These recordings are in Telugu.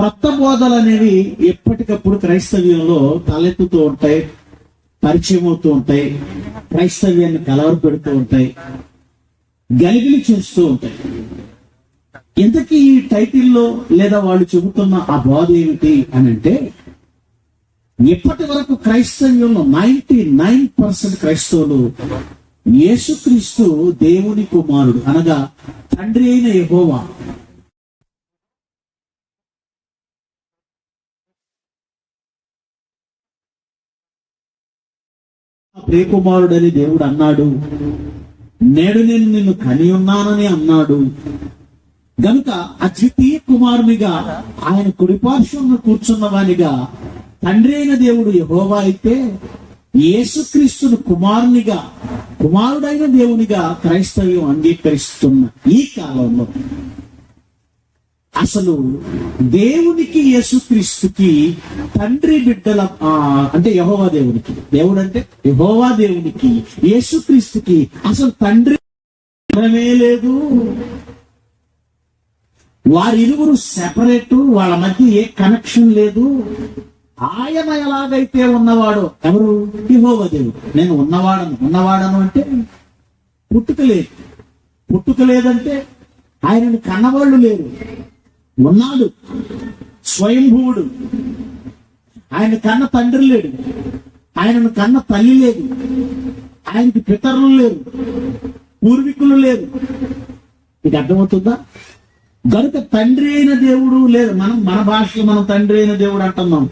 క్రొత్త బోధలు అనేవి ఎప్పటికప్పుడు క్రైస్తవ్యంలో తలెత్తుతూ ఉంటాయి, పరిచయం అవుతూ ఉంటాయి, క్రైస్తవ్యాన్ని కలవర పెడుతూ ఉంటాయి, గలిబిలి చేస్తూ ఉంటాయి. ఇంతకీ ఈ టైటిల్లో లేదా వాళ్ళు చెబుతున్న ఆ బోధ ఏమిటి అని అంటే, ఇప్పటి వరకు క్రైస్తవ్యంలో 99% క్రైస్తవులు యేసుక్రీస్తు దేవుని కుమారుడు అనగా తండ్రి అయిన యెహోవా, ప్రియకుమారుడని దేవుడు అన్నాడు, నేడు నేను నిన్ను కని ఉన్నానని అన్నాడు గనుక అద్వితీయ కుమారునిగా ఆయన కుడిపార్శ్వంలో కూర్చున్నవానిగా తండ్రి అయిన దేవుడు యెహోవా అయితే, యేసుక్రీస్తును కుమారుడైన దేవునిగా క్రైస్తవ్యం అంగీకరిస్తున్న ఈ కాలంలో అసలు దేవునికి యేసుక్రీస్తుకి తండ్రి బిడ్డల అంటే యెహోవా దేవునికి, దేవుడు అంటే యెహోవా దేవునికి యేసుక్రీస్తుకి అసలు తండ్రి లేదు. వారిరువురు సెపరేట్, వాళ్ళ మధ్య ఏ కనెక్షన్ లేదు. ఆయన ఎలాగైతే ఉన్నవాడో, ఎవరు? యెహోవా దేవుడు. నేను ఉన్నవాడను అంటే పుట్టుక లేదంటే ఆయనను కన్నవాళ్ళు లేరు. ఉన్నాడు, స్వయంభువుడు. ఆయన కన్న తండ్రి లేడు, ఆయనను కన్న తల్లి లేదు, ఆయనకి పితరులు లేరు, పూర్వీకులు లేరు. ఇది అర్థమవుతుందా? గనుక తండ్రి అయిన దేవుడు లేదు. మన భాషలో మనం తండ్రి అయిన దేవుడు అంటున్నాం,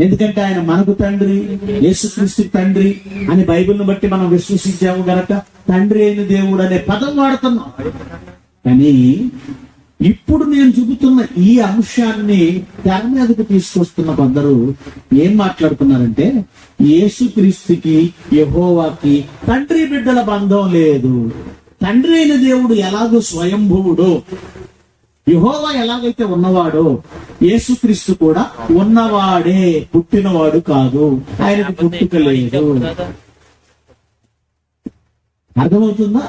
ఎందుకంటే ఆయన మనకు తండ్రి, యేసుక్రీస్తు తండ్రి అని బైబిల్ని బట్టి మనం విశ్వసించాము గనక తండ్రి అయిన దేవుడు అనే పదం వాడుతున్నాం. కానీ ఇప్పుడు నేను చూపుతున్న ఈ అంశాన్ని తెర మీదకు తీసుకొస్తున్న కొందరు ఏం మాట్లాడుతున్నారంటే, యేసుక్రీస్తుకి యెహోవాకి తండ్రి బిడ్డల బంధం లేదు. తండ్రి అయిన దేవుడు ఎలాగో స్వయంభువుడో, యెహోవా ఎలాగైతే ఉన్నవాడో, యేసుక్రీస్తు కూడా ఉన్నవాడే, పుట్టినవాడు కాదు, ఆయనకు పుట్టుక లేదు. అర్థమవుతుందా?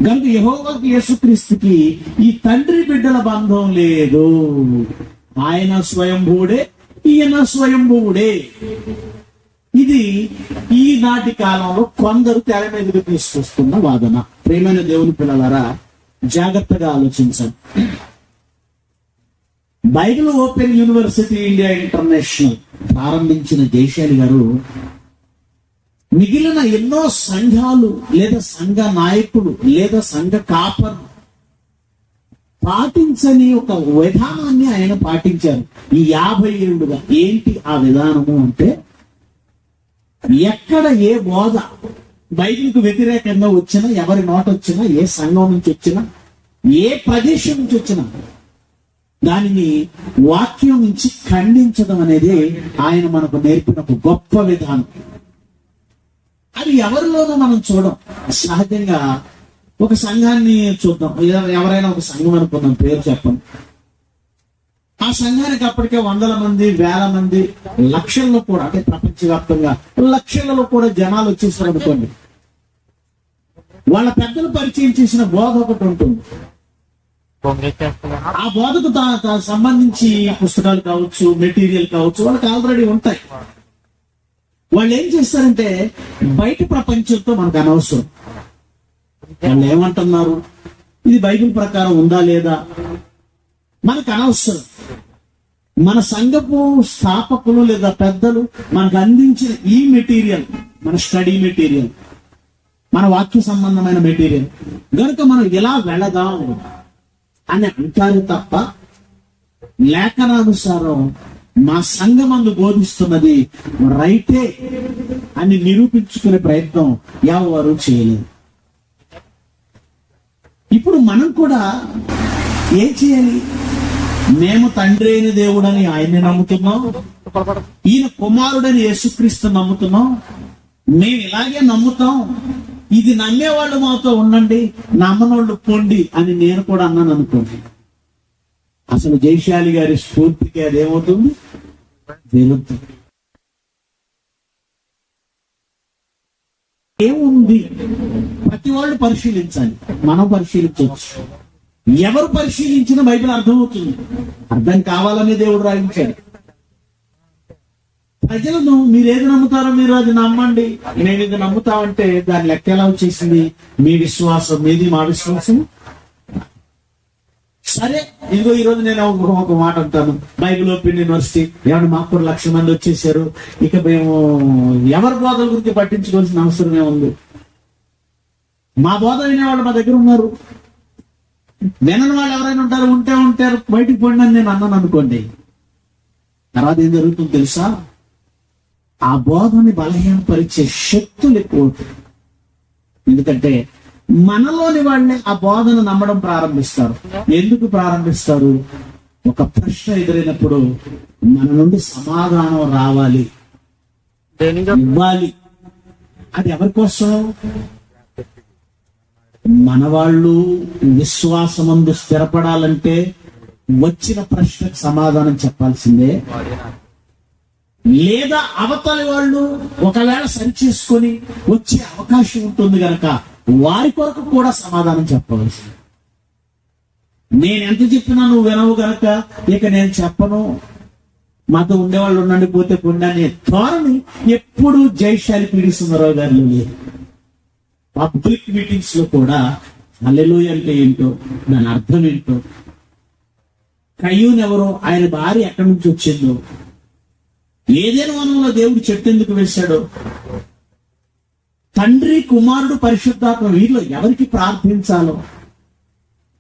కనుక యెహోవాకి యేసుక్రీస్తుకి ఈ తండ్రి బిడ్డల బంధం లేదు. ఆయన స్వయంభువుడే, ఈయన స్వయంభువుడే. ఇది ఈనాటి కాలంలో కొందరు తెర మీదకు తీసుకొస్తున్న వాదన. ప్రియమైన దేవుని పిల్లలారా, జాగ్రత్తగా ఆలోచించండి. Bible Open University India international ప్రారంభించిన జైశాలి గారు మిగిలిన ఎన్నో సంఘాలు లేదా సంఘ నాయకులు లేదా సంఘ కాపర్ పాటించని ఒక విధానాన్ని ఆయన పాటించారు ఈ 50 ఏళ్ళుగా. ఏంటి ఆ విధానము అంటే, ఎక్కడ ఏ బోధ బైబిల్కు వ్యతిరేకంగా వచ్చినా, ఎవరి నోట వచ్చినా, ఏ సంఘం నుంచి వచ్చినా, ఏ ప్రదేశం నుంచి వచ్చినా దానిని వాక్యం నుంచి ఖండించడం అనేది ఆయన మనకు నేర్పిన ఒక గొప్ప విధానం. అది ఎవరిలోనూ మనం చూడం. సహజంగా ఒక సంఘాన్ని చూద్దాం, ఎవరైనా ఒక సంఘం అనుకున్నాం, పేరు చెప్పండి. ఆ సంఘానికి అప్పటికే 100 మంది, 1000 మంది, లక్షల్లో కూడా, అంటే ప్రపంచవ్యాప్తంగా లక్షలలో కూడా జనాలు వచ్చేసారు అనుకోండి. వాళ్ళ పెద్దలు పరిచయం చేసిన బోధ ఒకటి ఉంటుంది. ఆ బోధకు సంబంధించి పుస్తకాలు కావచ్చు, మెటీరియల్ కావచ్చు, వాళ్ళకి ఆల్రెడీ ఉంటాయి. వాళ్ళు ఏం చేస్తారంటే, బయట ప్రపంచంతో మనకు అనవసరం. వాళ్ళు ఏమంటున్నారు, ఇది బైబిల్ ప్రకారం ఉందా లేదా మనకు అనవసరం. మన సంఘపు స్థాపకులు లేదా పెద్దలు మనకు అందించిన ఈ మెటీరియల్, మన స్టడీ మెటీరియల్, మన వాక్య సంబంధమైన మెటీరియల్ గనుక మనం ఇలా వెళదాం అని అంటారు తప్ప, లేఖనానుసారం మా సంఘమందు బోధిస్తున్నది రైటే అని నిరూపించుకునే ప్రయత్నం ఎవరు చేయలేదు. ఇప్పుడు మనం కూడా ఏం చేయాలి? మేము తండ్రి అయిన దేవుడని ఆయన్ని నమ్ముతున్నాం, ఈయన కుమారుడని యేసుక్రీస్తు నమ్ముతున్నాం. మేము ఇలాగే నమ్ముతాం. ఇది నమ్మేవాళ్ళు మాతో ఉండండి, నమ్మనోళ్ళు పొండి అని నేను కూడా అన్నాను అనుకోండి. అసలు జైశాలి గారి స్ఫూర్తికి అదేమవుతుంది? విరుద్ధం. ఏముంది? ప్రతి వాళ్ళు పరిశీలించాలి, మనం పరిశీలించవచ్చు. ఎవరు పరిశీలించిన బైబిల్ అర్థమవుతుంది. అర్థం కావాలని దేవుడు రాయించాడు. ప్రజలను మీరు ఏది నమ్ముతారో మీరు అది నమ్మండి, నేను ఇది నమ్ముతామంటే దాని లెక్క ఎలా వచ్చేసింది? మీ విశ్వాసం మీది, మా విశ్వాసం. సరే, ఇదిగో ఈరోజు నేను ఒక మాట అంటాను. బైబిల్ ఓపెన్ యూనివర్సిటీ ఏమన్నా మాకు 1,00,000 మంది వచ్చేసారు, ఇక మేము ఎవరి బోధల గురించి పట్టించుకోవాల్సిన అవసరమే ఉంది. మా బోధ వినేవాళ్ళు మా దగ్గర ఉన్నారు, వినని వాళ్ళు ఎవరైనా ఉంటారు, బయటికి పోండి అని నేను అన్నాను అనుకోండి. తర్వాత ఏం జరుగుతుందో తెలుసా? ఆ బోధని బలహీనపరిచే శక్తులు ఎక్కువ. ఎందుకంటే మనలోని వాళ్ళే ఆ బోధను నమ్మడం ప్రారంభిస్తారు. ఎందుకు ప్రారంభిస్తారు? ఒక ప్రశ్న ఎదురైనప్పుడు మన నుండి సమాధానం రావాలి, ఇవ్వాలి. అది ఎవరి కోసం? మన వాళ్ళు విశ్వాసమందు స్థిరపడాలంటే వచ్చిన ప్రశ్నకు సమాధానం చెప్పాల్సిందే. లేదా అవతలి వాళ్ళు ఒకవేళ సరిచేసుకొని వచ్చే అవకాశం ఉంటుంది గనక వారి కొరకు కూడా సమాధానం చెప్పవలసింది. నేను ఎంత చెప్పినా నువ్వు వినవు గనక ఇక నేను చెప్పను, మాతో ఉండేవాళ్ళు ఉండండి, పోతే పొండి అనే ధోరణి ఎప్పుడు జయశాలి పీడి సుందరరావు గారిలో లేదు. పబ్లిక్ మీటింగ్స్ లో కూడా హల్లెలూయా అంటే ఏంటో, దాని అర్థం ఏంటో, కయ్యూన్ ఎవరో, ఆయన భార్య ఎక్కడి నుంచి వచ్చిందో, ఏదైనా వనంలో దేవుడు చెట్టు ఎందుకు వేశాడో, తండ్రి కుమారుడు పరిశుద్ధాత్మ వీరిలో ఎవరికి ప్రార్థించాలో,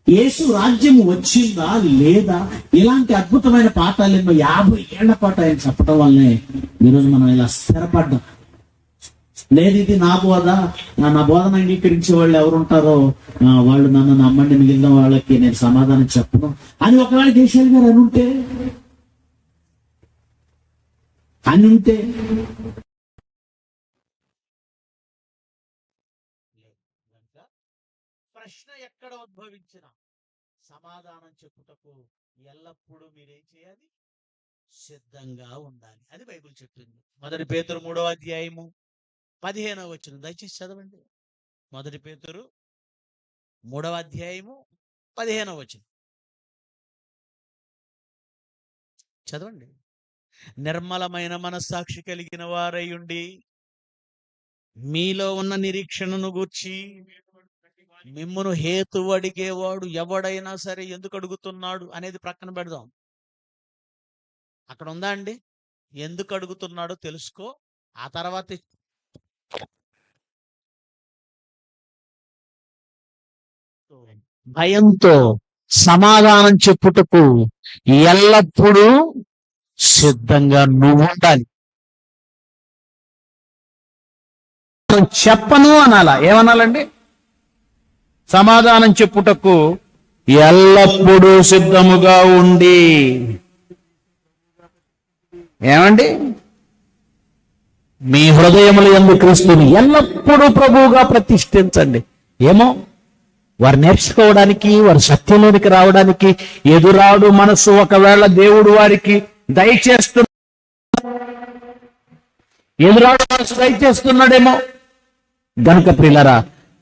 యేసు రాజ్యం వచ్చిందా లేదా, ఇలాంటి అద్భుతమైన పాఠాలు ఎన్నో 50 ఏళ్ల పాటు ఆయన చెప్పడం వల్లనే ఈరోజు మనం ఇలా స్థిరపడ్డాం. లేదు ఇది నా బోధ, నా బోధన అంగీకరించే వాళ్ళు ఎవరుంటారో వాళ్ళు నన్ను నమ్మండి, మిగిలిన వాళ్ళకి నేను సమాధానం చెప్పను అని ఒకవేళ జయశాలి గారు అనుంటే ప్రశ్న ఎక్కడ ఉద్భవించిన సమాధానం చెప్పుటకు ఎల్లప్పుడూ మీరేం చేయాలి? సిద్ధంగా ఉండాలి. అది బైబిల్ చెప్తుంది. 1 పేతురు 3వ అధ్యాయము 15వ వచనం దయచేసి చదవండి. 1 పేతురు 3వ అధ్యాయము 15వ వచనం చదవండి. నిర్మలమైన మనస్సాక్షి కలిగిన వారై ఉండి మీలో ఉన్న నిరీక్షణను గూర్చి మిమ్మును హేతు అడిగేవాడు ఎవడైనా సరే ఎందుకు అడుగుతున్నాడు అనేది ప్రక్కన పెడదాం. అక్కడ ఉందా అండి? ఎందుకు అడుగుతున్నాడో తెలుసుకో, ఆ తర్వాత భయంతో సమాధానం చెప్పుటకు ఎల్లప్పుడూ సిద్ధంగా నువ్వు ఉండాలి. చెప్పను అనాలా? ఏమనాలండి? సమాధానం చెప్పుటకు ఎల్లప్పుడూ సిద్ధముగా ఉండి. ఏమండి? మీ హృదయముల యందు క్రీస్తుని ఎల్లప్పుడూ ప్రభువుగా ప్రతిష్ఠించండి. ఏమో వారు నేర్చుకోవడానికి, వారు సత్యంలోనికి రావడానికి ఎదురాడు మనసు ఒకవేళ దేవుడు వారికి ఎదురాడు మనసు దయచేస్తున్నాడేమో. గనుక ప్రియులారా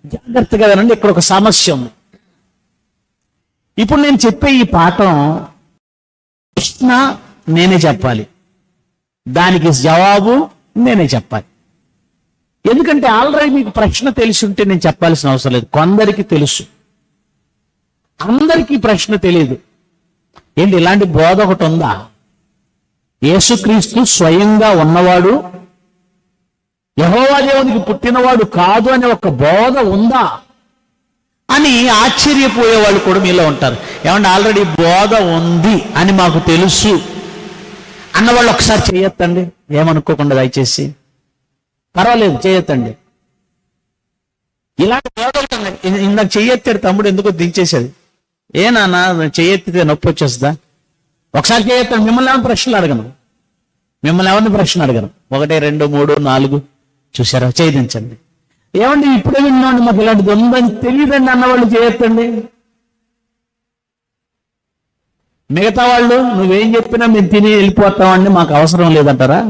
జాగ్రత్తగా వినండి. ఇక్కడ ఒక సమస్య ఉంది. ఇప్పుడు నేను చెప్పే ఈ పాఠం ప్రశ్న నేనే చెప్పాలి, దానికి జవాబు నేనే చెప్పాలి. ఎందుకంటే ఆల్రెడీ మీకు ప్రశ్న తెలిసి ఉంటే నేను చెప్పాల్సిన అవసరం లేదు. కొందరికి తెలుసు, అందరికీ ప్రశ్న తెలియదు. ఏంటి ఇలాంటి బోధ ఒకటి ఉందా? యేసుక్రీస్తు స్వయంగా ఉన్నవాడు, యెహోవా దేవునికి పుట్టినవాడు కాదు అనే ఒక బోధ ఉందా అని ఆశ్చర్యపోయేవాళ్ళు కూడా మీలో ఉంటారు. ఏమంటే ఆల్రెడీ బోధ ఉంది అని మాకు తెలుసు అన్నవాళ్ళు ఒకసారి చేయొద్దండి, ఏమనుకోకుండా దయచేసి. పర్వాలేదు చేయొద్దండి. ఇలాంటి బోధ ఉంటుంది. ఇందాక చెయ్యెత్తాడు తమ్ముడు, ఎందుకో దించేసేది. ఏ నాన్న చెయ్యెత్తితే నొప్పి వచ్చేస్తుందా? ఒకసారి చేయొత్తాడు. మిమ్మల్ని ఎవరిని ప్రశ్నలు అడగను, 1, 2, 3, 4 చూసారా? చేయించండి. ఏమండి ఇప్పుడే విన్నాండి, మాకు ఇలాంటిది ఉందని తెలియదండి అన్నవాళ్ళు చేయొద్దండి. మిగతా వాళ్ళు నువ్వేం చెప్పినా మేము తిని వెళ్ళిపోతామండి, మాకు అవసరం లేదంటారా?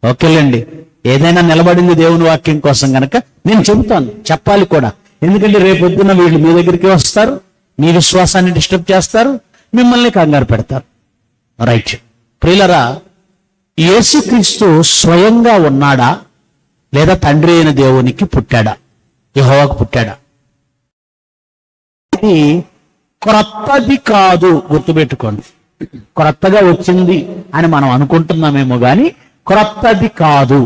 ఓకేలేండి, ఏదైనా నిలబడింది దేవుని వాక్యం కోసం గనక నేను చెబుతాను, చెప్పాలి కూడా. ఎందుకంటే రేపొద్దున వీళ్ళు మీ దగ్గరికి వస్తారు, మీ విశ్వాసాన్ని డిస్టర్బ్ చేస్తారు, మిమ్మల్ని కంగారు పెడతారు. రైట్. ప్రియులరా, యేసుక్రీస్తు స్వయంగా ఉన్నాడా లేదా తండ్రి అయిన దేవునికి పుట్టాడా, యెహోవాకు పుట్టాడా? ఇది క్రొత్తది కాదు, గుర్తుపెట్టుకోండి. క్రొత్తగా వచ్చింది అని మనం అనుకుంటున్నామేమో కానీ క్రొత్తది కాదు.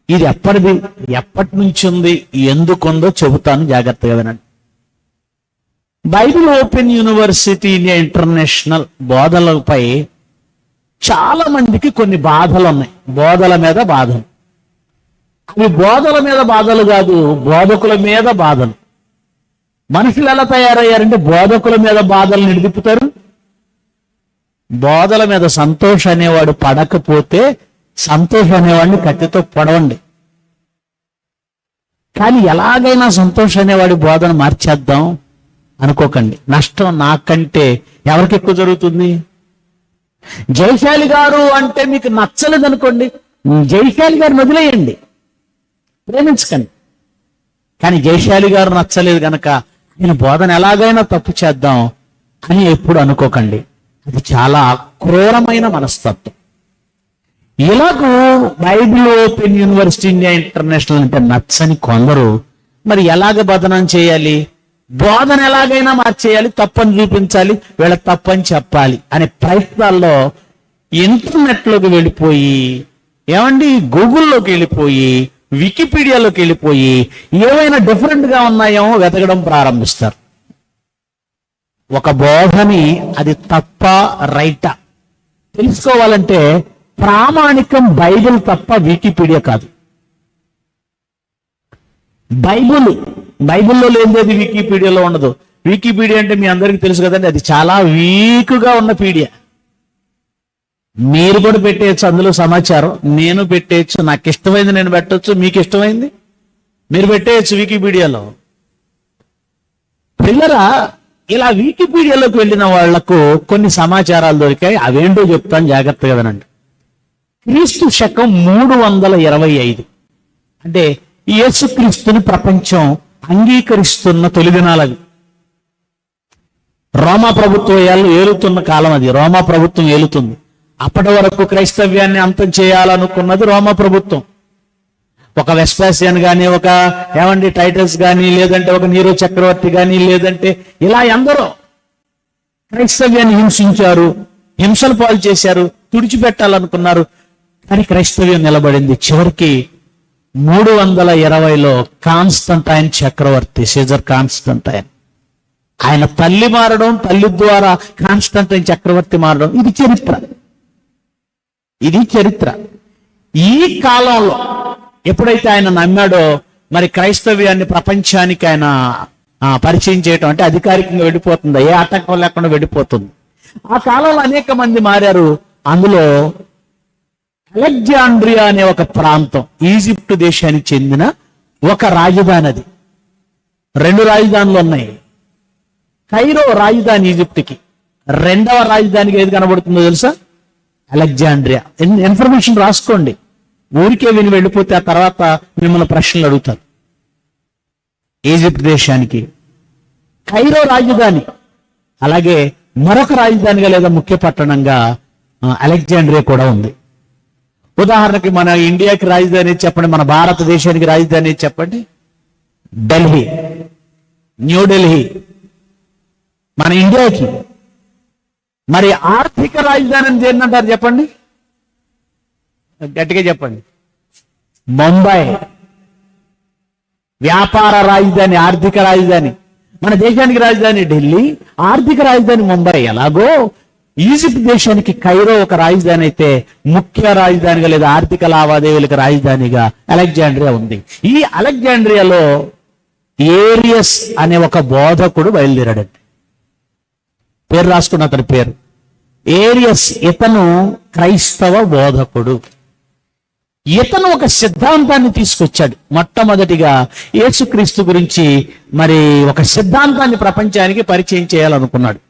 ఇది ఎప్పటిది, ఎప్పటి నుంచి ఉంది, ఎందుకుందో చెబుతాను, జాగ్రత్తగా వినండి. Bible Open University India International బోధలపై చాలా మందికి కొన్ని బాధలు ఉన్నాయి. బోధల మీద బాధలు. అవి బోధల మీద బాధలు కాదు, బోధకుల మీద బాధలు. మనుషులు ఎలా తయారయ్యారంటే బోధకుల మీద బాధలు నిడిదిప్పుతారు. బోధల మీద సంతోష్ అనేవాడు పడకపోతే సంతోష్ అనేవాడిని కత్తితో పొడవండి. కానీ ఎలాగైనా సంతోష్ అనేవాడి బోధన మార్చేద్దాం అనుకోకండి. నష్టం నాకంటే ఎవరికి ఎక్కువ జరుగుతుంది? జయశాలి గారు అంటే మీకు నచ్చలేదు అనుకోండి, జయశాలి గారిని వదిలేయండి, ప్రేమించకండి. కానీ జయశాలి గారు నచ్చలేదు గనక నేను బోధన ఎలాగైనా తప్పు చేద్దాం అని ఎప్పుడు అనుకోకండి. అది చాలా క్రూరమైన మనస్తత్వం. ఇలాగూ Bible Open University India international అంటే నచ్చని కొందరు మరి ఎలాగ బోధనం చేయాలి, బోధన ఎలాగైనా మార్చేయాలి, తప్పని చూపించాలి, వీళ్ళ తప్పని చెప్పాలి అనే ప్రయత్నాల్లో ఇంటర్నెట్లోకి వెళ్ళిపోయి, ఏమండి గూగుల్లోకి వెళ్ళిపోయి, వికీపీడియాలోకి వెళ్ళిపోయి ఏమైనా డిఫరెంట్ గా ఉన్నాయేమో వెతకడం ప్రారంభిస్తారు. ఒక బోధని అది తప్ప రైటా తెలుసుకోవాలంటే ప్రామాణికం బైబిల్ తప్ప వికీపీడియా కాదు. బైబిల్లో లేనిది వికీపీడియాలో ఉండదు. వికీపీడియా అంటే మీ అందరికీ తెలుసు కదండి, అది చాలా వీక్గా ఉన్న పీడియా. మీరు కూడా పెట్టేయచ్చు అందులో సమాచారం, నేను పెట్టేయచ్చు, నాకు ఇష్టమైంది నేను పెట్టవచ్చు, మీకు ఇష్టమైంది మీరు పెట్టేయచ్చు వికీపీడియాలో. పిల్లరా, ఇలా వికీపీడియాలోకి వెళ్ళిన వాళ్లకు కొన్ని సమాచారాలు దొరికాయి, అవేంటో చెప్తాను, జాగ్రత్తగా వినండి. క్రీస్తు శకం 325 అంటే యేసుక్రీస్తుని ప్రపంచం అంగీకరిస్తున్న తొలి దినాలవి. రోమా ప్రభుత్వం ఏలుతున్న కాలం అది. రోమా ప్రభుత్వం ఏలుతుంది. అప్పటి వరకు క్రైస్తవ్యాన్ని అంతం చేయాలనుకున్నది రోమా ప్రభుత్వం. ఒక వెస్పాసియన్ గాని, ఒక ఏమండి టైటస్ గాని, లేదంటే ఒక నీరో చక్రవర్తి గాని, లేదంటే ఇలా ఎందరో క్రైస్తవ్యాన్ని హింసించారు, హింసలు పాలు చేశారు, తుడిచిపెట్టాలనుకున్నారు. కానీ క్రైస్తవ్యం నిలబడింది. చివరికి 320లో కాన్స్టంటైన్ చక్రవర్తి, సీజర్ కాన్స్టంటైన్, ఆయన తల్లి మారడం, తల్లి ద్వారా కాన్స్టంటైన్ చక్రవర్తి మారడం, ఇది చరిత్ర. ఈ కాలంలో ఎప్పుడైతే ఆయన నమ్మాడో మరి క్రైస్తవ్యాన్ని ప్రపంచానికి ఆయన పరిచయం చేయటం అంటే అధికారికంగా వెళ్ళిపోతుంది, ఏ ఆటంకం లేకుండా వెళ్ళిపోతుంది. ఆ కాలంలో అనేక మంది మారారు. అందులో అలెగ్జాండ్రియా అనే ఒక ప్రాంతం, ఈజిప్ట్ దేశానికి చెందిన ఒక రాజధాని. అది 2 రాజధానులు ఉన్నాయి. కైరో రాజధాని ఈజిప్ట్కి, రెండవ రాజధానికి ఏది కనబడుతుందో తెలుసా? అలెగ్జాండ్రియా. ఇన్ఫర్మేషన్ రాసుకోండి, ఊరికే విని వెళ్ళిపోతే ఆ తర్వాత మిమ్మల్ని ప్రశ్నలు అడుగుతారు. ఈజిప్ట్ దేశానికి కైరో రాజధాని, అలాగే మరొక రాజధానిగా లేదా ముఖ్య పట్టణంగా అలెగ్జాండ్రియా కూడా ఉంది. ఉదాహరణకి మన ఇండియాకి రాజధాని చెప్పండి, మన భారతదేశానికి రాజధాని చెప్పండి. ఢిల్లీ, న్యూఢిల్లీ మన ఇండియాకి. మరి ఆర్థిక రాజధాని ఏంటంటారు చెప్పండి, గట్టిగా చెప్పండి. ముంబై. వ్యాపార రాజధాని, ఆర్థిక రాజధాని. మన దేశానికి రాజధాని ఢిల్లీ, ఆర్థిక రాజధాని ముంబై. ఎలాగో ఈజిప్ట్ దేశానికి కైరో ఒక రాజధాని అయితే ముఖ్య రాజధానిగా లేదా ఆర్థిక లావాదేవీలకు రాజధానిగా అలెగ్జాండ్రియా ఉంది. ఈ అలెగ్జాండ్రియాలో ఏరియస్ అనే ఒక బోధకుడు బయలుదేరాడండి. పేరు రాసుకున్న అతని పేరు ఏరియస్. ఇతను క్రైస్తవ బోధకుడు. ఇతను ఒక సిద్ధాంతాన్ని తీసుకొచ్చాడు. మొట్టమొదటిగా యేసుక్రీస్తు గురించి మరి ఒక సిద్ధాంతాన్ని ప్రపంచానికి పరిచయం చేయాలనుకున్నాడు.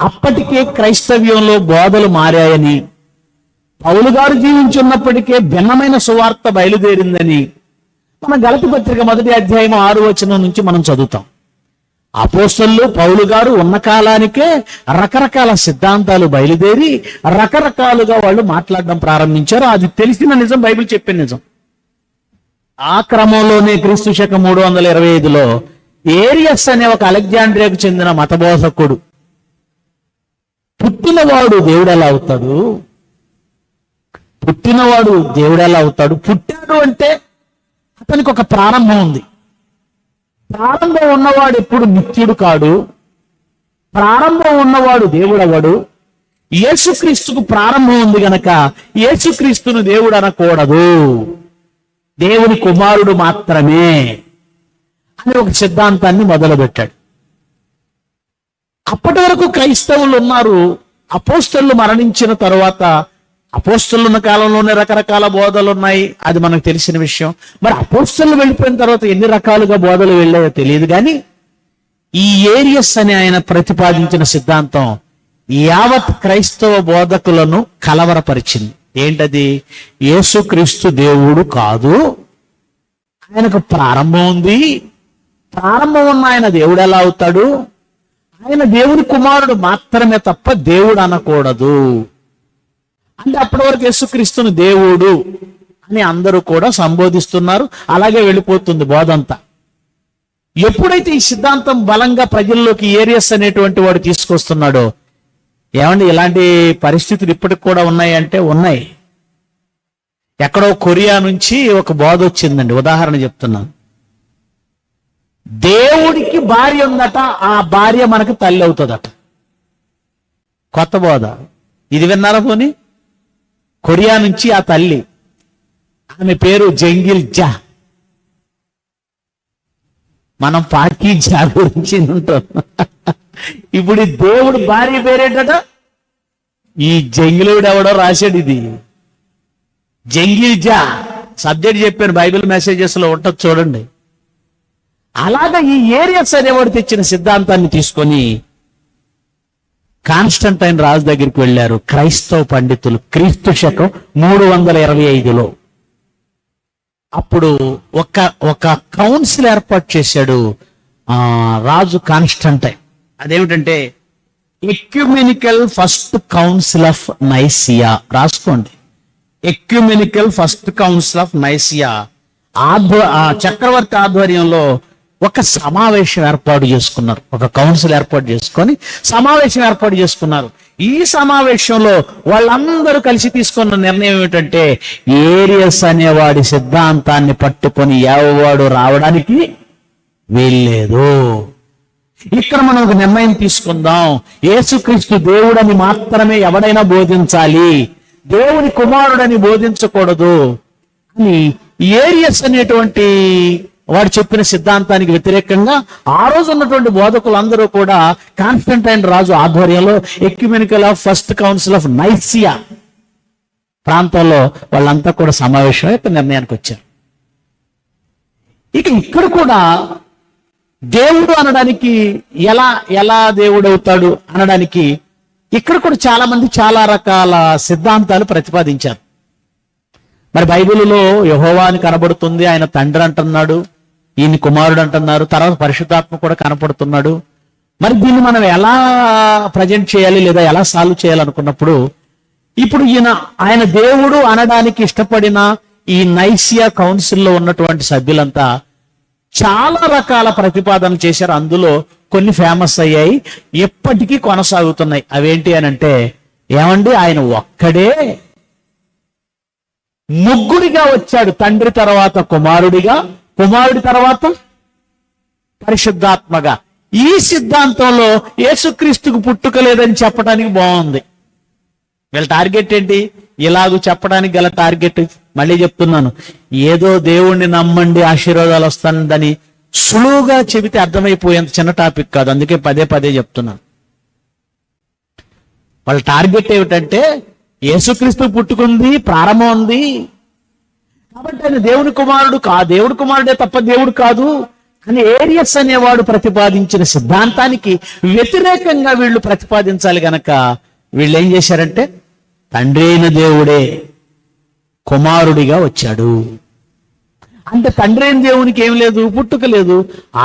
అప్పటికే క్రైస్తవ్యంలో బోధలు మారాయని, పౌలు గారు జీవించున్నప్పటికే భిన్నమైన సువార్త బయలుదేరిందని, మన గలతీ పత్రిక 1వ అధ్యాయం 6వ వచనం నుంచి మనం చదువుతాం. అపోస్తలులు పౌలు గారు ఉన్న కాలానికే రకరకాల సిద్ధాంతాలు బయలుదేరి రకరకాలుగా వాళ్ళు మాట్లాడడం ప్రారంభించారు. అది తెలిసిన నిజం, బైబిల్ చెప్పిన నిజం. ఆ క్రమంలోనే క్రీస్తు శకం 325లో ఏరియస్ అనే ఒక అలెగ్జాండ్రియాకు చెందిన మతబోధకుడు, పుట్టినవాడు దేవుడు ఎలా అవుతాడు, పుట్టినవాడు దేవుడు ఎలా అవుతాడు, పుట్టాడు అంటే అతనికి ఒక ప్రారంభం ఉంది. ప్రారంభం ఉన్నవాడు ఎప్పుడు నిత్యుడు కాడు, ప్రారంభం ఉన్నవాడు దేవుడు అవడు. యేసుక్రీస్తుకు ప్రారంభం ఉంది గనక యేసుక్రీస్తును దేవుడు అనకూడదు, దేవుని కుమారుడు మాత్రమే అని ఒక సిద్ధాంతాన్ని మొదలుపెట్టాడు. అప్పటి వరకు క్రైస్తవులు ఉన్నారు. అపోస్తలులు మరణించిన తరువాత, అపోస్తలులు ఉన్న కాలంలోనే రకరకాల బోధలు ఉన్నాయి, అది మనకు తెలిసిన విషయం. మరి అపోస్తలులు వెళ్ళిపోయిన తర్వాత ఎన్ని రకాలుగా బోధలు వెళ్ళాయో తెలియదు. కానీ ఈ ఏరియస్ అని ఆయన ప్రతిపాదించిన సిద్ధాంతం యావత్ క్రైస్తవ బోధకులను కలవరపరిచింది. ఏంటది? యేసుక్రీస్తు దేవుడు కాదు, ఆయనకు ప్రారంభం ఉంది, ప్రారంభం ఉన్న ఆయన దేవుడు ఎలా అవుతాడు, ఆయన దేవుని కుమారుడు మాత్రమే తప్ప దేవుడు అనకూడదు. అంటే అప్పటి వరకు యేసుక్రీస్తును దేవుడు అని అందరూ కూడా సంబోధిస్తున్నారు. అలాగే వెళ్ళిపోతుంది బోధంతా. ఎప్పుడైతే ఈ సిద్ధాంతం బలంగా ప్రజల్లోకి ఏరియస్ అనేటువంటి వాడు తీసుకొస్తున్నాడో, ఏమండి ఇలాంటి పరిస్థితులు ఇప్పటికి కూడా ఉన్నాయి అంటే ఉన్నాయి. ఎక్కడో కొరియా నుంచి ఒక బోధ వచ్చిందండి, ఉదాహరణ చెప్తున్నాను. దేవుడికి భార్య ఉందట, ఆ భార్య మనకు తల్లి అవుతుందట. కొత్త బోధ ఇది, విన్నారా పోనీ? కొరియా నుంచి ఆ తల్లి, ఆమె పేరు జంగిల్ జా. మనం పాకీ జా గురించి ఉంటాం. ఇప్పుడు ఈ దేవుడు భార్య పేరేటట, ఈ జంగిలుడు ఎవడో రాశాడు. ఇది జంగిల్ జా సబ్జెక్ట్ చెప్పాను, బైబిల్ మెసేజెస్ లో ఉంటుంది చూడండి. అలాగా ఈ ఏరియస్ అనేవాడు తెచ్చిన సిద్ధాంతాన్ని తీసుకొని కాన్స్టంటైన్ రాజు దగ్గరికి వెళ్ళారు క్రైస్తవ పండితులు, క్రీస్తు శకం 325లో. అప్పుడు ఒక కౌన్సిల్ ఏర్పాటు చేశాడు రాజు కాన్స్టంటైన్. అదేమిటంటే ecumenical first council of Nicaea. రాసుకోండి, ecumenical first council of Nicaea. చక్రవర్తి ఆధ్వర్యంలో ఒక సమావేశం ఏర్పాటు చేసుకున్నారు, ఒక కౌన్సిల్ ఏర్పాటు చేసుకొని సమావేశం ఏర్పాటు చేసుకున్నారు. ఈ సమావేశంలో వాళ్ళందరూ కలిసి తీసుకున్న నిర్ణయం ఏమిటంటే, ఏరియస్ అనేవాడి సిద్ధాంతాన్ని పట్టుకొని ఎవవాడు రావడానికి వీల్లేదు. ఇక్కడ మనం ఒక నిర్ణయం తీసుకుందాం, యేసుక్రీస్తు దేవుడని మాత్రమే ఎవడైనా బోధించాలి, దేవుని కుమారుడని బోధించకూడదు అని ఏరియస్ అనేటువంటి వాడు చెప్పిన సిద్ధాంతానికి వ్యతిరేకంగా ఆ రోజు ఉన్నటువంటి బోధకులందరూ కూడా కాన్స్టంటైన్ రాజు ఆధ్వర్యంలో ecumenical of first council of Nicaea ప్రాంతంలో వాళ్ళంతా కూడా సమావేశమై నిర్ణయానికి వచ్చారు. ఇక ఇక్కడ కూడా దేవుడు అనడానికి ఎలా దేవుడు అవుతాడు అనడానికి ఇక్కడ కూడా చాలా మంది చాలా రకాల సిద్ధాంతాలు ప్రతిపాదించారు. మరి బైబిల్లో యెహోవా అని కనబడుతుంది, ఆయన తండ్రి అంటున్నాడు, ఈయన కుమారుడు అంటున్నారు, తర్వాత పరిశుద్ధాత్మ కూడా కనపడుతున్నాడు. మరి దీన్ని మనం ఎలా ప్రజెంట్ చేయాలి లేదా ఎలా సాల్వ్ చేయాలనుకున్నప్పుడు, ఇప్పుడు ఆయన దేవుడు అనడానికి ఇష్టపడిన ఈ నైసియా కౌన్సిల్లో ఉన్నటువంటి సభ్యులంతా చాలా రకాల ప్రతిపాదనలు చేశారు. అందులో కొన్ని ఫేమస్ అయ్యాయి, ఎప్పటికీ కొనసాగుతున్నాయి. అవేంటి అని అంటే, ఏమండి ఆయన ఒక్కడే ముగ్గురిగా వచ్చాడు, తండ్రి తర్వాత కుమారుడిగా, కుమారుడి తర్వాత పరిశుద్ధాత్మగా. ఈ సిద్ధాంతంలో యేసుక్రీస్తుకు పుట్టుక లేదని చెప్పడానికి బాగుంది. వీళ్ళ టార్గెట్ ఏంటి? ఇలాగూ చెప్పడానికి గల టార్గెట్ మళ్ళీ చెప్తున్నాను, ఏదో దేవుణ్ణి నమ్మండి ఆశీర్వాదాలు వస్తానని సులువుగా చెబితే అర్థమైపోయేంత చిన్న టాపిక్ కాదు, అందుకే పదే పదే చెప్తున్నాను. వాళ్ళ టార్గెట్ ఏమిటంటే, యేసుక్రీస్తు పుట్టుకుంది, ప్రారంభం ఉంది కాబట్టి ఆయన దేవుని కుమారుడు దేవుడి కుమారుడే తప్ప దేవుడు కాదు అని ఏరియస్ అనేవాడు ప్రతిపాదించిన సిద్ధాంతానికి వ్యతిరేకంగా వీళ్ళు ప్రతిపాదించాలి గనక వీళ్ళు ఏం చేశారంటే, తండ్రి అయిన దేవుడే కుమారుడిగా వచ్చాడు. అంటే తండ్రి అయిన దేవునికి ఏం లేదు, పుట్టుక లేదు.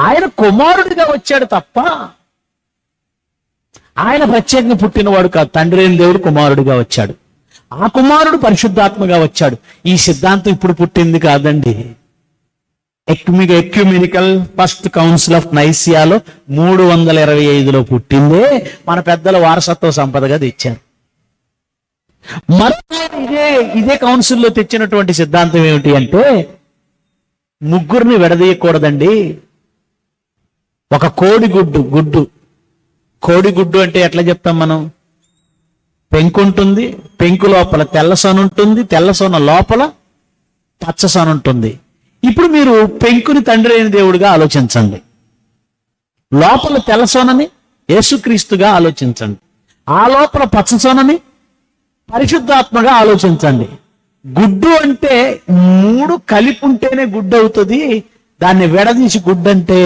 ఆయన కుమారుడిగా వచ్చాడు తప్ప ఆయన ప్రత్యేకంగా పుట్టినవాడు కాదు. తండ్రి అయిన దేవుడు కుమారుడిగా వచ్చాడు, ఆ కుమారుడు పరిశుద్ధాత్మగా వచ్చాడు. ఈ సిద్ధాంతం ఇప్పుడు పుట్టింది కాదండి. ఎక్యుమెనికల్ ఫస్ట్ కౌన్సిల్ ఆఫ్ నైసియాలో 325లో పుట్టిందే మన పెద్దల వారసత్వ సంపదగా తెచ్చారు. మరొక ఇదే కౌన్సిల్లో తెచ్చినటువంటి సిద్ధాంతం ఏమిటి అంటే, ముగ్గురిని విడదీయకూడదండి. ఒక కోడిగుడ్డు అంటే ఎట్లా చెప్తాం మనం? పెంకు ఉంటుంది, పెంకు లోపల తెల్ల సొన ఉంటుంది, తెల్ల సొన లోపల పచ్చ సొన ఉంటుంది. ఇప్పుడు మీరు పెంకుని తండ్రి అయిన దేవుడిగా ఆలోచించండి, లోపల తెల్ల సొనని యేసుక్రీస్తుగా ఆలోచించండి, ఆ లోపల పచ్చ సొనని పరిశుద్ధాత్మగా ఆలోచించండి. గుడ్డు అంటే 3 కలిపి ఉంటేనే గుడ్డు అవుతుంది, దాన్ని విడదీసి గుడ్డు అంటే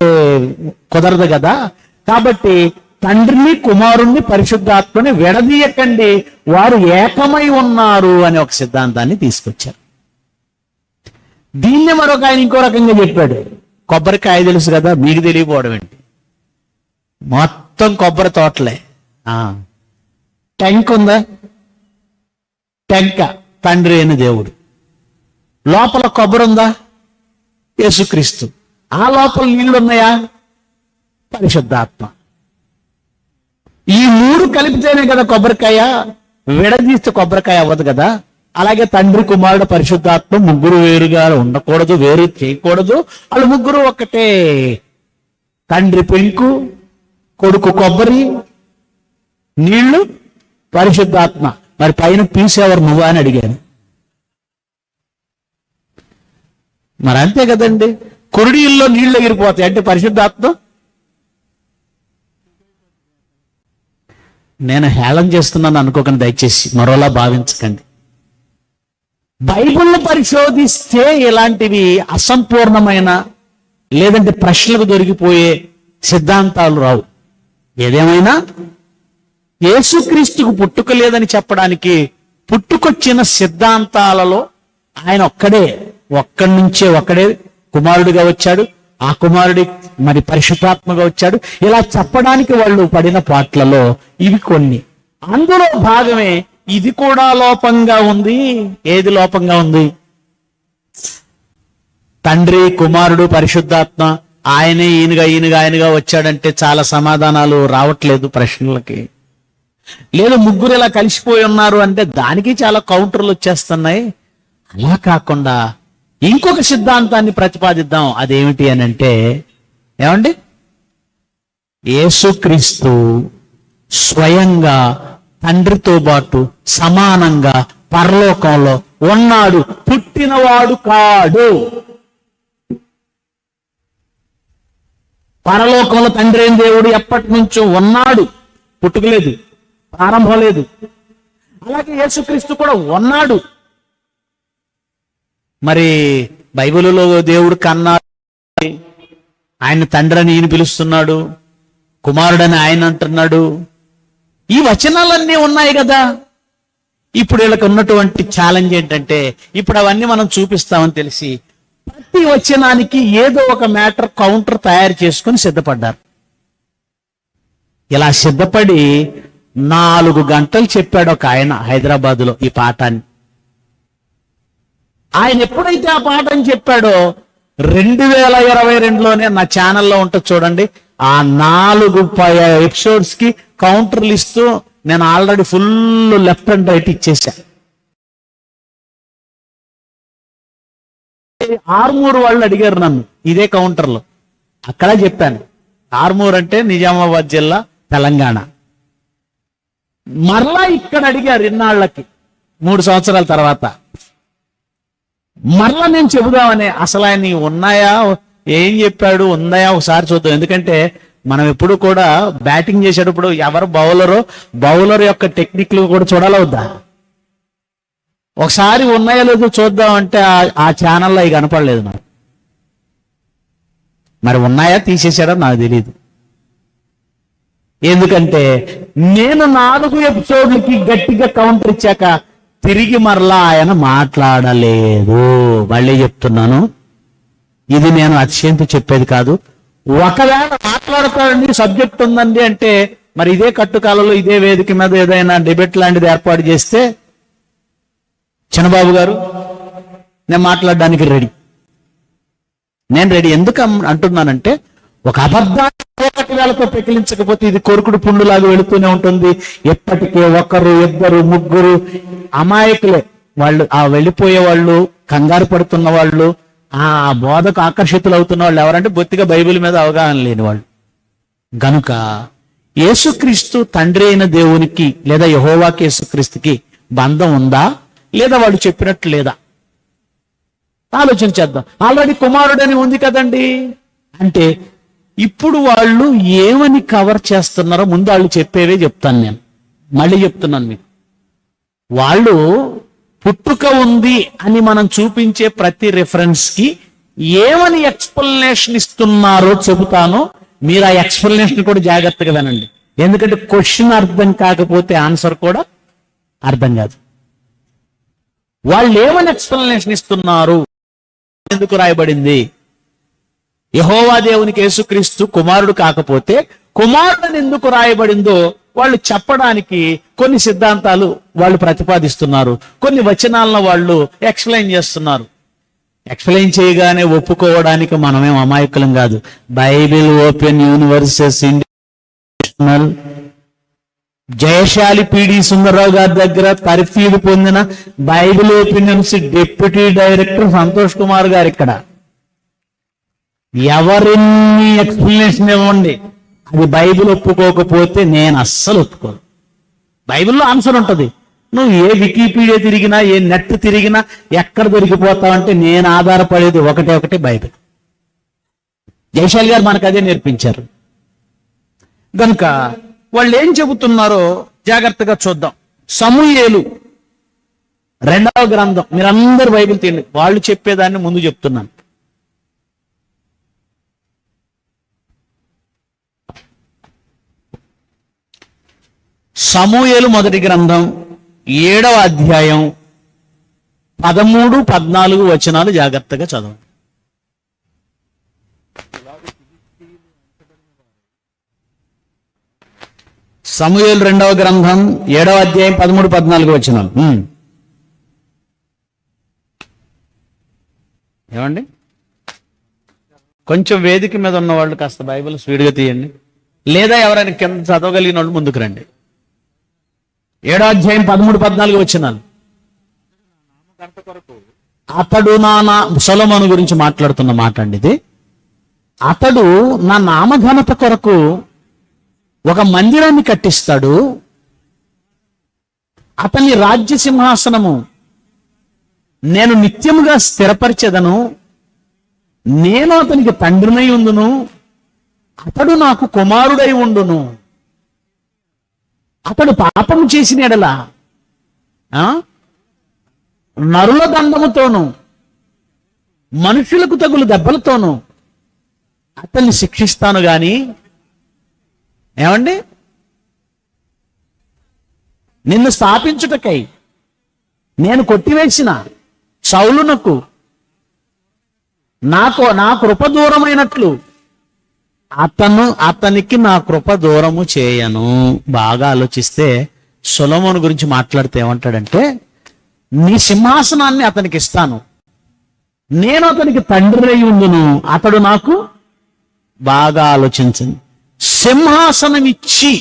కుదరదు కదా. కాబట్టి తండ్రిని, కుమారుణ్ణి, పరిశుద్ధాత్మని విడదీయకండి, వారు ఏకమై ఉన్నారు అనే ఒక సిద్ధాంతాన్ని తీసుకొచ్చారు. దీన్ని మరొక ఆయన ఇంకో రకంగా చెప్పాడు. కొబ్బరికాయ తెలుసు కదా, మీకు తెలియకపోవడం ఏంటి? మొత్తం కొబ్బరి తోటలే. టెంక్ ఉందా? టెంక తండ్రి అయిన దేవుడు. లోపల కొబ్బరి ఉందా? యేసుక్రీస్తు. ఆ లోపల నీళ్లున్నాయా? పరిశుద్ధాత్మ. ఈ 3 కలిపితేనే కదా కొబ్బరికాయ, విడదీస్తే కొబ్బరికాయ అవ్వదు కదా. అలాగే తండ్రి, కుమారుడు, పరిశుద్ధాత్మ ముగ్గురు వేరుగా ఉండకూడదు, వేరు చేయకూడదు. వాళ్ళు ముగ్గురు ఒక్కటే. తండ్రి పెంకు, కొడుకు కొబ్బరి, నీళ్లు పరిశుద్ధాత్మ. మరి పైన పీసేవారు నువ్వా అని అడిగాను. మరి అంతే కదండి, కురుడీల్లో నీళ్లు ఎగిరిపోతాయి అంటే పరిశుద్ధాత్మ. నేను హేళన చేస్తున్నాను అనుకోకండి, దయచేసి మరోలా భావించకండి. బైబిల్ను పరిశోధిస్తే ఇలాంటివి అసంపూర్ణమైన లేదంటే ప్రశ్నలకు దొరికిపోయే సిద్ధాంతాలు రావు. ఏదేమైనా యేసుక్రీస్తుకు పుట్టుక లేదని చెప్పడానికి పుట్టుకొచ్చిన సిద్ధాంతాలలో ఆయన ఒక్కడి నుంచే ఒక్కడే కుమారుడిగా వచ్చాడు, ఆ కుమారుడి మరి పరిశుద్ధాత్మగా వచ్చాడు. ఇలా చెప్పడానికి వాళ్ళు పడిన పాటలలో ఇవి కొన్ని. అందులో భాగమే ఇది కూడా లోపంగా ఉంది. ఏది లోపంగా ఉంది? తండ్రి, కుమారుడు, పరిశుద్ధాత్మ ఆయనే ఈయనగా వచ్చాడంటే చాలా సమాధానాలు రావట్లేదు ప్రశ్నలకి. లేదు ముగ్గురు ఇలా కలిసిపోయి ఉన్నారు అంటే దానికి చాలా కౌంటర్లు వచ్చేస్తున్నాయి. అలా కాకుండా ఇంకొక సిద్ధాంతాన్ని ప్రతిపాదిద్దాం. అదేమిటి అని అంటే, ఏమండి, యేసుక్రీస్తు స్వయంగా తండ్రితో పాటు సమానంగా పరలోకంలో ఉన్నాడు, పుట్టినవాడు కాడు. పరలోకంలో తండ్రి అయిన దేవుడు ఎప్పటి నుంచో ఉన్నాడు, పుట్టుకలేదు, ప్రారంభం లేదు. అలాగే యేసుక్రీస్తు కూడా ఉన్నాడు. మరి బైబిలులో దేవుడు కన్నాడు, ఆయన తండ్రి అని ఈయన పిలుస్తున్నాడు, కుమారుడని ఆయన అంటున్నాడు. ఈ వచనాలన్నీ ఉన్నాయి కదా. ఇప్పుడు వీళ్ళకి ఉన్నటువంటి ఛాలెంజ్ ఏంటంటే, ఇప్పుడు అవన్నీ మనం చూపిస్తామని తెలిసి ప్రతి వచనానికి ఏదో ఒక మ్యాటర్ కౌంటర్ తయారు చేసుకుని సిద్ధపడ్డారు. ఇలా సిద్ధపడి 4 గంటలు చెప్పాడు ఒక ఆయన హైదరాబాదులో ఈ పాఠాన్ని. ఆయన ఎప్పుడైతే ఆ పాఠం చెప్పాడో 2022లోనే నా ఛానల్లో ఉంటుంది చూడండి, ఆ 4 ఎపిసోడ్స్ కి కౌంటర్లు ఇస్తూ నేను already full left and right ఇచ్చేసా. ఆర్మూరు వాళ్ళు అడిగారు నన్ను ఇదే కౌంటర్లో, అక్కడ చెప్పాను. ఆర్మూర్ అంటే నిజామాబాద్ జిల్లా, తెలంగాణ. మరలా ఇక్కడ అడిగారు ఇన్నాళ్ళకి 3 సంవత్సరాల తర్వాత. మరలా నేను చెబుదామని, అసలు ఆయన ఉన్నాయా, ఏం చెప్పాడు, ఉన్నాయా ఒకసారి చూద్దాం. ఎందుకంటే మనం ఎప్పుడు కూడా బ్యాటింగ్ చేసేటప్పుడు ఎవరు బౌలర్ యొక్క టెక్నిక్లు కూడా చూడాలవుద్దా. ఒకసారి ఉన్నాయో లేదో చూద్దాం అంటే ఆ ఛానల్లో అవి కనపడలేదు నాకు. మరి ఉన్నాయా తీసేసాడో నాకు తెలియదు. ఎందుకంటే నేను 4 ఎపిసోడ్లకి గట్టిగా కౌంటర్ ఇచ్చాక తిరిగి మరలా ఆయన మాట్లాడలేదు. మళ్ళీ చెప్తున్నాను, ఇది నేను అతిశయంతో చెప్పేది కాదు. ఒకవేళ మాట్లాడతాడండి, సబ్జెక్ట్ ఉందండి అంటే మరి ఇదే కట్టుకాలలో ఇదే వేదిక మీద ఏదైనా డిబేట్ లాంటిది ఏర్పాటు చేస్తే చిన్నబాబు గారు నేను మాట్లాడడానికి రెడీ. నేను రెడీ. ఎందుకు అంటున్నానంటే ఒక అబద్ధాన్ని ఒకటి వేళతో పెకిలించకపోతే ఇది కొరుకుడు పుండులాగా వెళుతూనే ఉంటుంది. ఎప్పటికే ఒకరు, ఇద్దరు, ముగ్గురు అమాయకులే వాళ్ళు, ఆ వెళ్ళిపోయే వాళ్ళు, కంగారు పడుతున్న వాళ్ళు, ఆ బోధకు ఆకర్షితులు అవుతున్న వాళ్ళు ఎవరంటే బొత్తిగా బైబిల్ మీద అవగాహన లేని వాళ్ళు. గనుక యేసుక్రీస్తు తండ్రి అయిన దేవునికి లేదా యెహోవాకి యేసుక్రీస్తుకి బంధం ఉందా లేదా వాళ్ళు చెప్పినట్లు లేదా ఆలోచన చేద్దాం. ఆల్రెడీ కుమారుడని ఉంది కదండి. అంటే ఇప్పుడు వాళ్ళు ఏమని కవర్ చేస్తున్నారో ముందు వాళ్ళు చెప్పేవే చెప్తాను. నేను మళ్ళీ చెప్తున్నాను మీకు, వాళ్ళు పుట్టుక ఉంది అని మనం చూపించే ప్రతి రెఫరెన్స్ కి ఏమని ఎక్స్ప్లెనేషన్ ఇస్తున్నారో చెబుతాను. మీరు ఆ ఎక్స్ప్లెనేషన్ కూడా జాగ్రత్తగా వినండి. ఎందుకంటే క్వశ్చన్ అర్థం కాకపోతే ఆన్సర్ కూడా అర్థం కాదు. వాళ్ళు ఏమని ఎక్స్ప్లెనేషన్ ఇస్తున్నారు, ఎందుకు రాయబడింది? యెహోవా దేవునికి యేసుక్రీస్తు కుమారుడు కాకపోతే కుమారుడని ఎందుకు రాయబడిందో వాళ్ళు చెప్పడానికి కొన్ని సిద్ధాంతాలు వాళ్ళు ప్రతిపాదిస్తున్నారు, కొన్ని వచనాలను వాళ్ళు ఎక్స్ప్లెయిన్ చేస్తున్నారు. ఎక్స్ప్లెయిన్ చేయగానే ఒప్పుకోవడానికి మనమేం అమాయకులం కాదు. బైబిల్ ఓపెన్ యూనివర్సెస్ ఇంటర్నేషనల్ జయశాలి పిడి సుందరరావు గారి దగ్గర తర్ఫీదు పొందిన Bible Open university deputy director Santosh Kumar గారు ఇక్కడ ఎవరిని ఎక్స్ప్లెనేషన్ ఇవ్వండి, అది బైబిల్ ఒప్పుకోకపోతే నేను అస్సలు ఒప్పుకోను. బైబిల్లో ఆన్సర్ ఉంటుంది. నువ్వు ఏ వికీపీడియా తిరిగినా, ఏ నెట్ తిరిగినా ఎక్కడ దొరికిపోతావంటే నేను ఆధారపడేది ఒకటే బైబిల్. జయశాలి గారు మనకు అదే నేర్పించారు. కనుక వాళ్ళు ఏం చెబుతున్నారో జాగ్రత్తగా చూద్దాం. సమూయేలు 2వ గ్రంథం, మీరందరూ బైబిల్ తీయండి, వాళ్ళు చెప్పేదాన్ని ముందు చెప్తున్నాను. సమూయేలు మొదటి గ్రంథం 7వ అధ్యాయం 13, 14 వచనాలు జాగ్రత్తగా చదవండి. సమూయేలు 2వ గ్రంథం 7వ అధ్యాయం 13, 14 వచనాలు. ఏమండి, కొంచెం వేదిక మీద ఉన్న వాళ్ళు కాస్త బైబిల్ స్పీడ్గా తీయండి, లేదా ఎవరైనా కింద చదవగలిగిన వాళ్ళు ముందుకు రండి. 7వ అధ్యాయం 13, 14 వచనాలు. అతడు సొలొమోను గురించి మాట్లాడుతున్న మాట అండి ఇది. అతడు నా నామఘనత కొరకు ఒక మందిరాన్ని కట్టిస్తాడు, అతని రాజ్య సింహాసనము నేను నిత్యముగా స్థిరపరిచెదను, నేను అతనికి తండ్రినై ఉండును, అతడు నాకు కుమారుడై ఉండును. అతడు పాపము చేసిన ఎడల నరుల దండముతోను మనుషులకు తగులు దెబ్బలతోనూ అతన్ని శిక్షిస్తాను గాని, ఏమండి, నిన్ను స్థాపించుటకై నేను కొట్టివేసిన సౌలునకు నా కృప దూరమైనట్లు అతనికి నా కృప దూరము చేయను. బాగా ఆలోచిస్తే సొలొమోను గురించి మాట్లాడితే ఏమంటాడంటే, నీ సింహాసనాన్ని అతనికి ఇస్తాను, నేను అతనికి తండ్రి అయి ఉండును, అతడు నాకు, బాగా ఆలోచించండి, సింహాసనమిచ్చి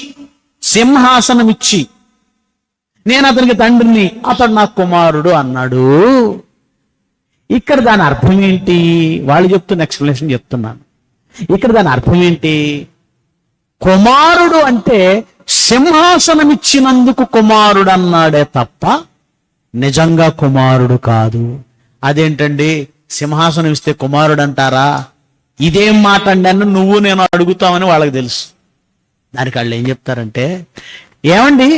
నేను అతనికి తండ్రిని, అతడు నాకు కుమారుడు అన్నాడు. ఇక్కడ దాని అర్థం ఏంటి? వాళ్ళు చెప్తున్న ఎక్స్ప్లెనేషన్ చెప్తున్నాను. ఇక్కడ దాని అర్థం ఏంటి? కుమారుడు అంటే సింహాసనం ఇచ్చినందుకు కుమారుడు అన్నాడే తప్ప నిజంగా కుమారుడు కాదు. అదేంటండి, సింహాసనం ఇస్తే కుమారుడు అంటారా? ఇదేం మాట అండి అన్న నువ్వు నేను అడుగుతామని వాళ్ళకి తెలుసు. దానికి వాళ్ళు ఏం చెప్తారంటే, ఏమండి,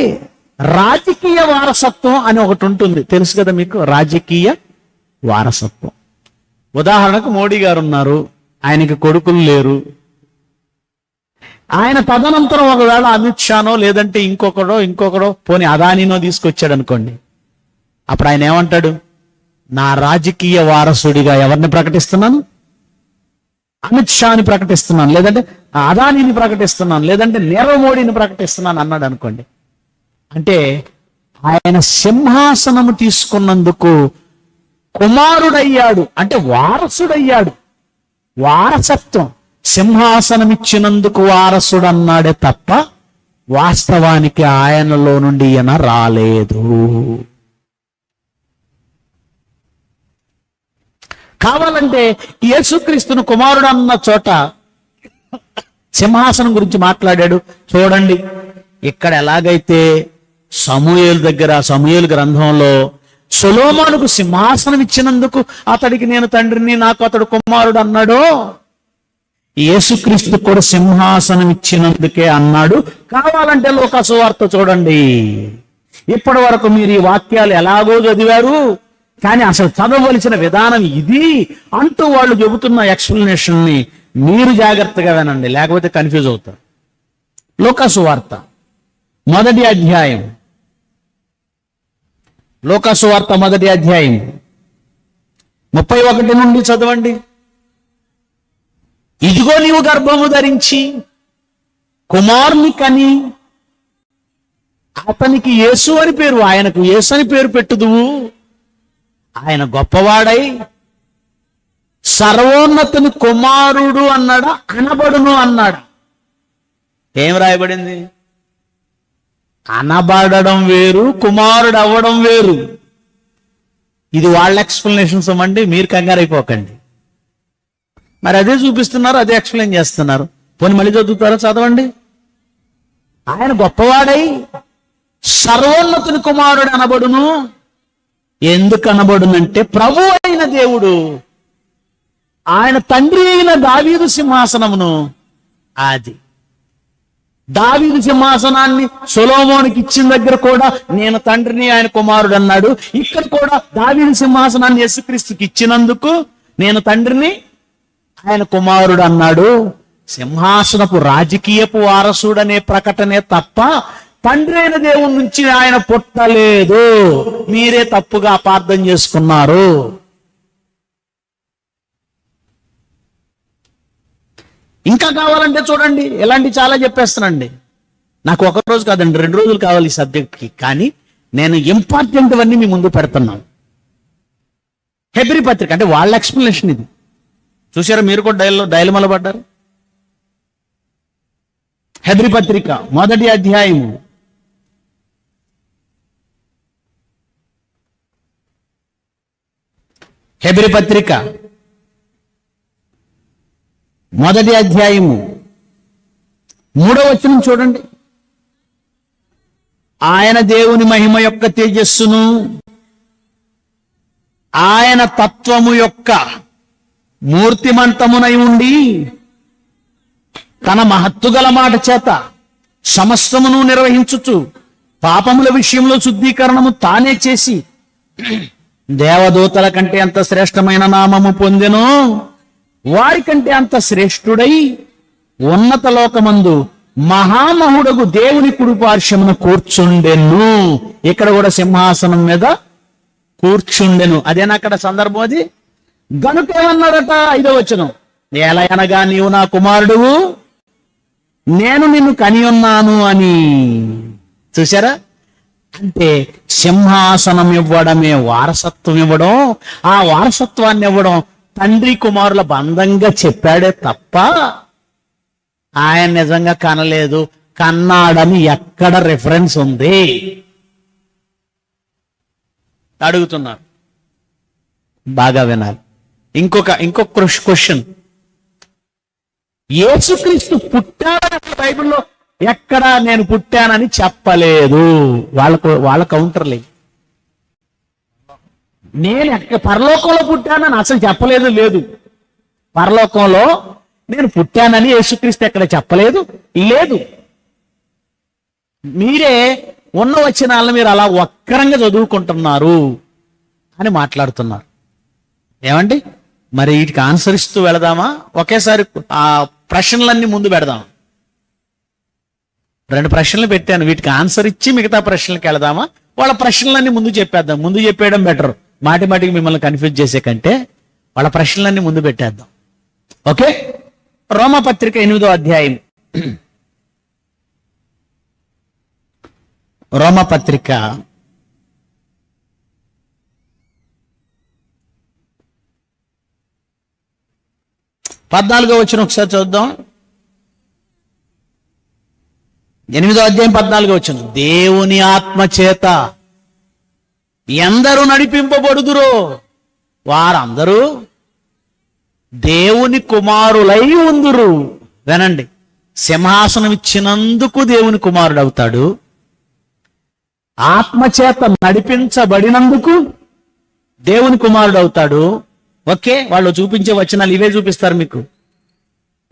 రాజకీయ వారసత్వం అని ఒకటి ఉంటుంది, తెలుసు కదా మీకు, రాజకీయ వారసత్వం. ఉదాహరణకు మోడీ గారు ఉన్నారు, ఆయనకి కొడుకులు లేరు. ఆయన తదనంతరం ఒకవేళ అమిత్ షానో లేదంటే ఇంకొకడో పోనీ అదానీనో తీసుకొచ్చాడు అనుకోండి, అప్పుడు ఆయన ఏమంటాడు? నా రాజకీయ వారసుడిగా ఎవరిని ప్రకటిస్తున్నాను? అమిత్ షాని ప్రకటిస్తున్నాను, లేదంటే అదానీని ప్రకటిస్తున్నాను, లేదంటే నీరవ్ మోడీని ప్రకటిస్తున్నాను అన్నాడు అనుకోండి, అంటే ఆయన సింహాసనము తీసుకున్నందుకు కుమారుడయ్యాడు, అంటే వారసుడయ్యాడు. వారసత్వం, సింహాసనం ఇచ్చినందుకు వారసుడు అన్నాడే తప్ప వాస్తవానికి ఆయనలో నుండి ఈయన రాలేదు. కావాలంటే యేసుక్రీస్తును కుమారుడు అన్న చోట సింహాసనం గురించి మాట్లాడాడు. చూడండి, ఇక్కడ ఎలాగైతే సమూయేలు దగ్గర, సమూయేలు గ్రంథంలో సొలొమోనుకు సింహాసనం ఇచ్చినందుకు అతడికి నేను తండ్రిని, నాకు అతడు కుమారుడు అన్నాడో, యేసుక్రీస్తు కూడా సింహాసనం ఇచ్చినందుకే అన్నాడు. కావాలంటే లోకా సువార్త చూడండి. ఇప్పటి వరకు మీరు ఈ వాక్యాలు ఎలాగో చదివారు, కానీ అసలు చదవవలసిన విధానం ఇది అంటూ వాళ్ళు చెబుతున్న ఎక్స్ప్లెనేషన్ ని మీరు జాగ్రత్తగా వినండి, లేకపోతే కన్ఫ్యూజ్ అవుతారు. లోకా సువార్త 1వ అధ్యాయం, లోకా సువార్త 1వ అధ్యాయం 31 నుండి చదవండి. ఇదిగో నీవు గర్భము ధరించి కుమారుని కని అతనికి యేసు అని పేరు, ఆయనకు యేసు అని పేరు పెట్టుదువు. ఆయన గొప్పవాడై సర్వోన్నతుని కుమారుడు అన్నాడా, అనబడును అన్నాడా? ఏం రాయబడింది? అనబడడం వేరు, కుమారుడు అవ్వడం వేరు. ఇది వాళ్ళ ఎక్స్ప్లెనేషన్స్ అవ్వండి, మీరు కంగారు అయిపోకండి. మరి అదే చూపిస్తున్నారు, అదే ఎక్స్ప్లెయిన్ చేస్తున్నారు. పోనీ మళ్ళీ చదువుతారో చదవండి. ఆయన గొప్పవాడై సర్వోన్నతుని కుమారుడు అనబడును. ఎందుకు అనబడునంటే ప్రభు అయిన దేవుడు ఆయన తండ్రి అయిన దావీదు సింహాసనమును, అది దావీదు సింహాసనాన్ని సొలొమోనుకి ఇచ్చిన దగ్గర కూడా నేను తండ్రిని, ఆయన కుమారుడు అన్నాడు. ఇక్కడ కూడా దావీదు సింహాసనాన్ని యేసుక్రీస్తుకి ఇచ్చినందుకు నేను తండ్రిని, ఆయన కుమారుడు అన్నాడు. సింహాసనపు రాజకీయపు వారసుడనే ప్రకటనే తప్ప తండ్రి అయిన దేవుని నుంచి ఆయన పుట్టలేదు. మీరే తప్పుగా అపార్థం చేసుకున్నారు. ఇంకా కావాలంటే చూడండి, ఇలాంటి చాలా చెప్పేస్తానండి. నాకు ఒక రోజు కాదండి, 2 రోజులు కావాలి ఈ సబ్జెక్ట్కి, కానీ నేను ఇంపార్టెంట్ అన్నీ మీ ముందు పెడుతున్నాను. హెబ్రీ పత్రిక, అంటే వాళ్ళ ఎక్స్ప్లెనేషన్ ఇది. చూసారా, మీరు కూడా డైలమాలో పడ్డారు. హెబ్రీ పత్రిక 1వ అధ్యాయము 1వ అధ్యాయము 3వ వచనం చూడండి. ఆయన దేవుని మహిమ యొక్క తేజస్సును, ఆయన తత్వము యొక్క మూర్తిమంతమునై ఉండి తన మహత్తుగల మాట చేత సమస్తమును నిర్వహించుచు పాపముల విషయంలో శుద్ధీకరణము తానే చేసి దేవదూతల కంటే అంత శ్రేష్టమైన నామము పొందెను. వారి కంటే అంత శ్రేష్ఠుడై ఉన్నత లోకమందు మహామహుడగు దేవుని కుడి పార్శ్వమున కూర్చుండెను. ఇక్కడ కూడా సింహాసనం మీద కూర్చుండెను. అదేనా అక్కడ సందర్భం? అది గనుక ఏమన్నాడట? 5వ వచనం, ఎలా అనగా నీవు నా కుమారుడువు, నేను నిన్ను కని ఉన్నాను అని. చూసారా, అంటే సింహాసనం ఇవ్వడమే వారసత్వం ఇవ్వడం. ఆ వారసత్వాన్ని ఇవ్వడం తండ్రి కుమారుల బంధంగా చెప్పాడే తప్ప ఆయన నిజంగా కనలేదు. కన్నాడని ఎక్కడ రిఫరెన్స్ ఉంది అడుగుతున్నారు. బాగా వినాలి. ఇంకొక క్వశ్చన్, యేసుక్రీస్తు పుట్టాడని బైబిల్లో ఎక్కడా నేను పుట్టానని చెప్పలేదు. వాళ్ళ కౌంటర్లే. నేను పరలోకంలో పుట్టానని అసలు చెప్పలేదు. లేదు, పరలోకంలో నేను పుట్టానని యేసుక్రీస్తు ఎక్కడ చెప్పలేదు. లేదు, మీరే ఉన్న వచనాలను మీరు అలా వక్రంగా చదువుకుంటున్నారు అని మాట్లాడుతున్నారు. ఏమండి, మరి వీటికి ఆన్సర్ ఇస్తూ వెళదామా? ఒకేసారి ఆ ప్రశ్నలన్నీ ముందు పెడదాం. 2 ప్రశ్నలు పెట్టాను, వీటికి ఆన్సర్ ఇచ్చి మిగతా ప్రశ్నలకు వెళదామా? వాళ్ళ ప్రశ్నలన్నీ ముందు చెప్పేద్దాం. ముందు చెప్పేయడం బెటర్, మాటికి మిమ్మల్ని కన్ఫ్యూజ్ చేసే కంటే వాళ్ళ ప్రశ్నలన్నీ ముందు పెట్టేద్దాం. ఓకే, రోమపత్రిక 8వ అధ్యాయం. రోమపత్రిక 14వ వచనం ఒకసారి చూద్దాం. 8వ అధ్యాయం 14వ వచనం. దేవుని ఆత్మ చేత ఎందరూ నడిపింపబడుదురో వారందరూ దేవుని కుమారులై ఉందురు. వినండి, సింహాసనం ఇచ్చినందుకు దేవుని కుమారుడు అవుతాడు. ఆత్మచేత నడిపించబడినందుకు దేవుని కుమారుడు అవుతాడు. ఓకే, వాళ్ళు చూపించే వచనాలు ఇవే చూపిస్తారు, మీకు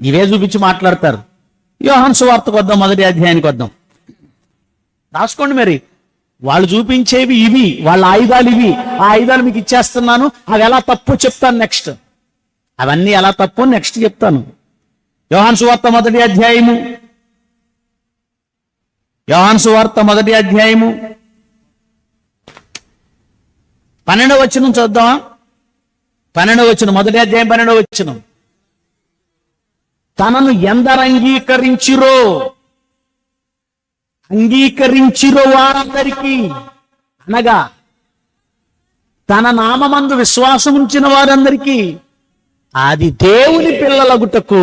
ఇవే చూపించి మాట్లాడతారు. యోహాను సువార్తకు వద్దాం, 1వ అధ్యాయానికి వద్దాం. రాసుకోండి మరి. వాళ్ళు చూపించేవి ఇవి, వాళ్ళ ఆయుధాలు ఇవి. ఆ ఆయుధాలు మీకు ఇచ్చేస్తున్నాను. అవి ఎలా తప్పు చెప్తాను నెక్స్ట్. అవన్నీ ఎలా తప్పు నెక్స్ట్ చెప్తాను. యోహాను సువార్త 1వ అధ్యాయము, యోహాను సువార్త 1వ అధ్యాయము 12వ వచనం చూద్దామా? 12వ వచనం, 1వ అధ్యాయం 12వ వచనం. తనను ఎందరు అంగీకరించిరో వారందరికీ, అనగా తన నామమందు విశ్వాసం ఉంచిన వారందరికీ అది దేవుని పిల్లలగుటకు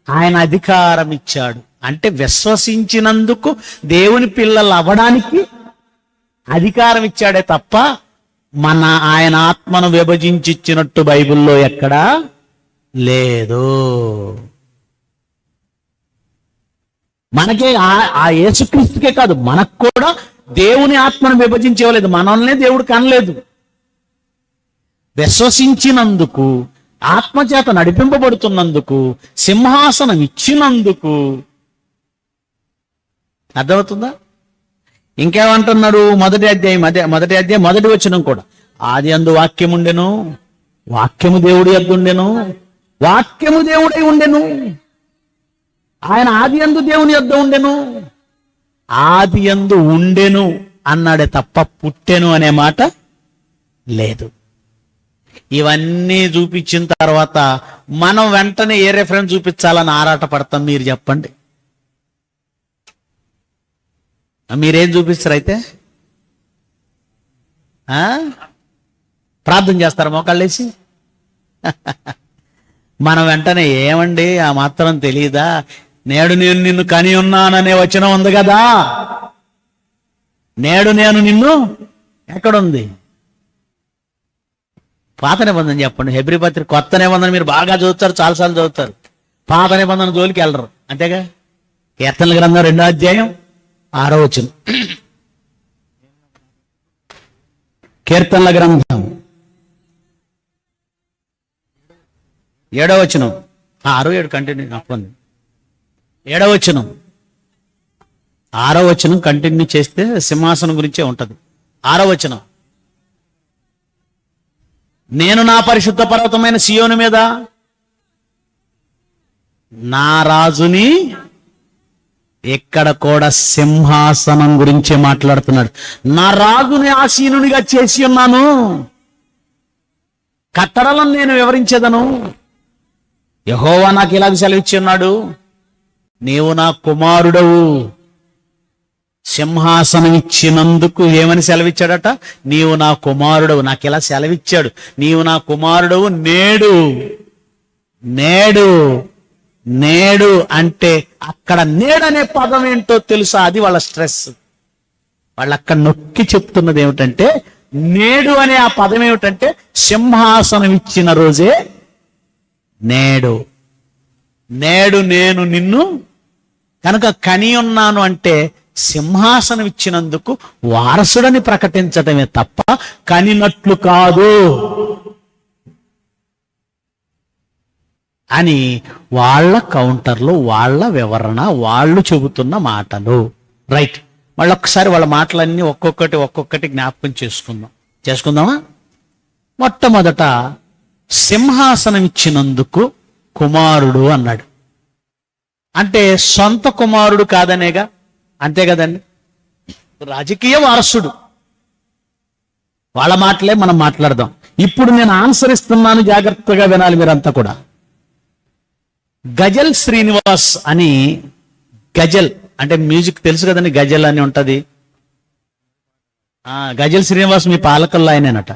ఆయన అధికారం ఇచ్చాడు. అంటే విశ్వసించినందుకు దేవుని పిల్లలు అవ్వడానికి అధికారం ఇచ్చాడే తప్ప ఆయన ఆత్మను విభజించి ఇచ్చినట్టు బైబిల్లో ఎక్కడా లేదు. మనకే ఆ యేసుక్రీస్తుకే కాదు, మనకు కూడా దేవుని ఆత్మను విభజించేవలేదు. మనల్నే దేవుడు కనలేదు. విశ్వసించినందుకు, ఆత్మచేత నడిపింపబడుతున్నందుకు, సింహాసనం ఇచ్చినందుకు. అర్థమవుతుందా? ఇంకేమంటున్నాడు? 1వ అధ్యాయం, 1వ అధ్యాయం 1వ వచనం కూడా. ఆది అందు వాక్యం ఉండెను, వాక్యము దేవుడి యొద్ద ఉండెను, వాక్యము దేవుడై ఉండెను. ఆయన ఆది యందు దేవుని యొద్ద ఉండెను. ఆది యందు ఉండెను అన్నాడే తప్ప పుట్టెను అనే మాట లేదు. ఇవన్నీ చూపించిన తర్వాత మనం వెంటనే ఏ రెఫరెన్స్ చూపించాలని ఆరాట పడతాం? మీరు చెప్పండి. మీరేం చూపిస్తారు అయితే? ప్రార్థన చేస్తారా మోకాళ్ళేసి? మనం వెంటనే ఏమండి ఆ మాత్రం తెలియదా? నేడు నేను నిన్ను కని ఉన్నాననే వచనం ఉంది కదా. నేడు నేను నిన్ను ఎక్కడుంది? పాత నిబంధన చెప్పండి. హెబ్రీ పత్రిక. కొత్త నిబంధన మీరు బాగా చదువుతారు, చాలాసార్లు చదువుతారు. పాత నిబంధన జోలికి వెళ్ళరు, అంతేగా. కీర్తనల గ్రంథం 2వ అధ్యాయం 6వ వచనం. కీర్తనల గ్రంథం 7వ వచనం. 6, 7 కంటిన్యూ అప్పండి. 7వ వచనం, 6వ వచనం కంటిన్యూ చేస్తే సింహాసనం గురించే ఉంటది. 6వ వచనం. నేను నా పరిశుద్ధ పర్వతమైన సియోను మీద నా రాజుని, ఇక్కడ కూడా సింహాసనం గురించే మాట్లాడుతున్నాడు. నా రాజుని ఆసీనునిగా చేసి ఉన్నాను, కట్టడలను నేను వివరించేదను. యెహోవా నాకు ఇలాగ సెలవిచ్చి ఉన్నాడు, నీవు నా కుమారుడవు. సింహాసనం ఇచ్చినందుకు ఏమని సెలవిచ్చాడట? నీవు నా కుమారుడవు. నాకు ఇలా సెలవిచ్చాడు, నీవు నా కుమారుడవు. నేడు నేడు నేడు అంటే అక్కడ నేడనే పదం ఏంటో తెలుసా? అది వాళ్ళ స్ట్రెస్. వాళ్ళు అక్కడ నొక్కి చెప్తున్నది ఏమిటంటే, నేడు అనే ఆ పదం ఏమిటంటే సింహాసనం ఇచ్చిన రోజే నేడు. నేడు నేను నిన్ను కనుక కని ఉన్నాను అంటే సింహాసనం ఇచ్చినందుకు వారసుడని ప్రకటించటమే తప్ప కనినట్లు కాదు అని వాళ్ళ కౌంటర్లో, వాళ్ళ వివరణ, వాళ్ళు చెబుతున్న మాటలు. రైట్, మళ్ళొక్కసారి వాళ్ళ మాటలన్నీ ఒక్కొక్కటి జ్ఞాపకం చేసుకుందామా? మొట్టమొదట సింహాసనం ఇచ్చినందుకు కుమారుడు అన్నాడు. అంటే సొంత కుమారుడు కాదనేగా, అంతే కదండి. రాజకీయ వారసుడు. వాళ్ళ మాటలే మనం మాట్లాడదాం. ఇప్పుడు నేను ఆన్సర్ ఇస్తున్నాను, జాగ్రత్తగా వినాలి మీరంతా కూడా. గజల్ శ్రీనివాస్ అని, గజల్ అంటే మ్యూజిక్ తెలుసు కదండి, గజల్ అని ఉంటది. గజల్ శ్రీనివాస్ మీ పాలకుల్లో ఆయనేనట.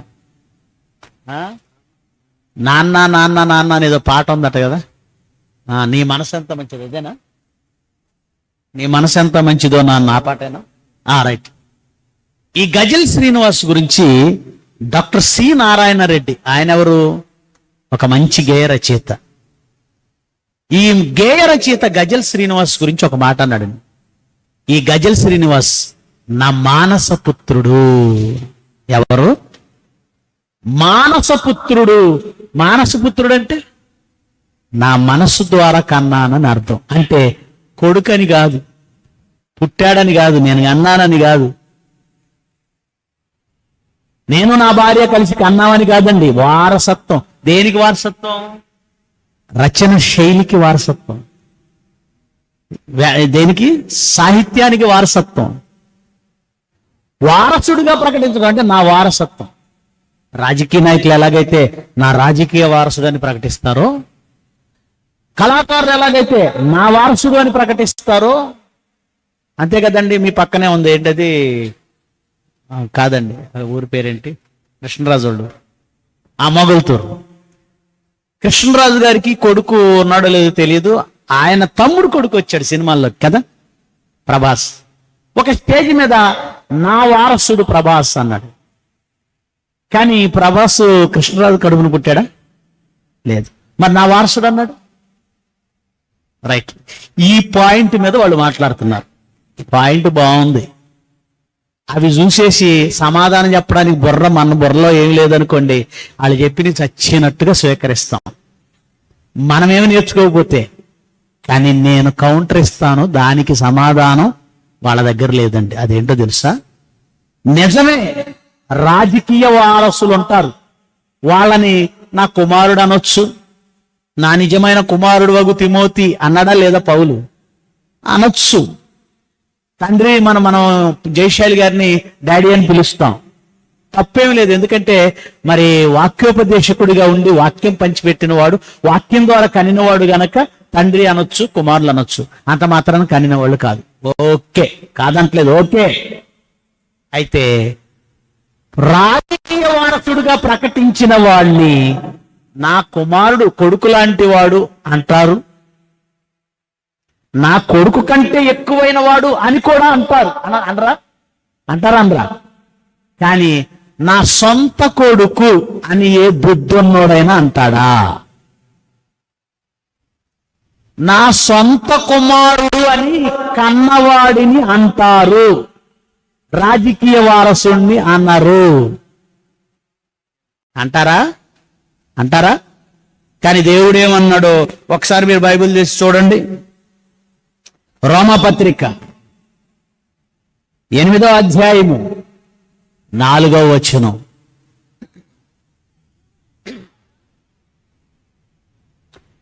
నాన్న నాన్న నాన్న అనేదో పాట ఉందట కదా. నీ మనసు ఎంత మంచిదో, ఇదేనా? నీ మనసు ఎంత మంచిదో నాన్న, ఆ పాటేనా? రైట్. ఈ గజల్ శ్రీనివాస్ గురించి డాక్టర్ సి నారాయణ రెడ్డి, ఆయన ఎవరు? ఒక మంచి గేయ రచయిత. ఈ గేయ రచయిత గజల్ శ్రీనివాస్ గురించి ఒక మాట అన్నాడు. ఈ గజల్ శ్రీనివాస్ నా మానసపుత్రుడు. ఎవరు? మానసపుత్రుడు. మానసపుత్రుడు అంటే నా మనస్సు ద్వారా కన్నానని అర్థం. అంటే కొడుకని కాదు, పుట్టాడని కాదు, నేను అన్నానని కాదు, నేను నా భార్య కలిసి కన్నామని కాదండి. వారసత్వం. దేనికి వారసత్వం? రచన శైలికి వారసత్వం. దేనికి? సాహిత్యానికి వారసత్వం. వారసుడిగా ప్రకటించడం అంటే నా వారసత్వం. రాజకీయ నాయకులు ఎలాగైతే నా రాజకీయ వారసుడు అని ప్రకటిస్తారో, కళాకారులు ఎలాగైతే నా వారసుడు అని ప్రకటిస్తారో, అంతే కదండి. మీ పక్కనే ఉంది ఏంటది? కాదండి, ఊరి పేరేంటి? కృష్ణరాజు వాళ్ళు, ఆ మొగల్తూరు. కృష్ణరాజు గారికి కొడుకు ఉన్నాడో లేదో తెలియదు. ఆయన తమ్ముడు కొడుకు వచ్చాడు సినిమాల్లో కదా, ప్రభాస్. ఒక స్టేజ్ మీద నా వారసుడు ప్రభాస్ అన్నాడు. కానీ ప్రభాస్ కృష్ణరాజు కడుపును పుట్టాడా? లేదు. మరి నా వారసుడు అన్నాడు. రైట్. ఈ పాయింట్ మీద వాళ్ళు మాట్లాడుతున్నారు. పాయింట్ బాగుంది. అవి చూసేసి సమాధానం చెప్పడానికి మన బుర్రలో ఏం లేదనుకోండి, వాళ్ళు చెప్పి చచ్చినట్టుగా స్వీకరిస్తాం. మనమేమి నేర్చుకోకపోతే. కానీ నేను కౌంటర్ ఇస్తాను, దానికి సమాధానం వాళ్ళ దగ్గర లేదండి. అదేంటో తెలుసా? నిజమే, రాజకీయ వారసులు ఉంటారు. వాళ్ళని నా కుమారుడు అనొచ్చు. నా నిజమైన కుమారుడు వగు తిమోతి అన్నాడా లేదా పౌలు? అనొచ్చు. తండ్రి మనం జయశాలి గారిని డాడీ అని పిలుస్తాం, తప్పేమి లేదు. ఎందుకంటే మరి వాక్యోపదేశకుడిగా ఉండి వాక్యం పంచిపెట్టిన వాడు, వాక్యం ద్వారా కనినవాడు గనక తండ్రి అనొచ్చు, కుమారులు అనొచ్చు. అంత మాత్రాన కనిన వాళ్ళు కాదు. ఓకే, కాదంటలేదు, ఓకే. అయితే రాజకీయ వారసుడుగా ప్రకటించిన వాళ్ళని నా కుమారుడు, కొడుకు లాంటి వాడు అంటారు. నా కొడుకు కంటే ఎక్కువైన వాడు అని కూడా అంటారు. అంటారా? కానీ నా సొంత కొడుకు అని ఏ బుద్ధున్నోడైనా అంటాడా? నా సొంత కుమారుడు అని కన్నవాడిని అంటారు, రాజకీయ వారసుణ్ణి అన్నారు. అంటారా? కానీ దేవుడు ఏమన్నాడో ఒకసారి మీరు బైబిల్ తీసి చూడండి. రోమపత్రిక 8వ అధ్యాయము 4వ వచనం.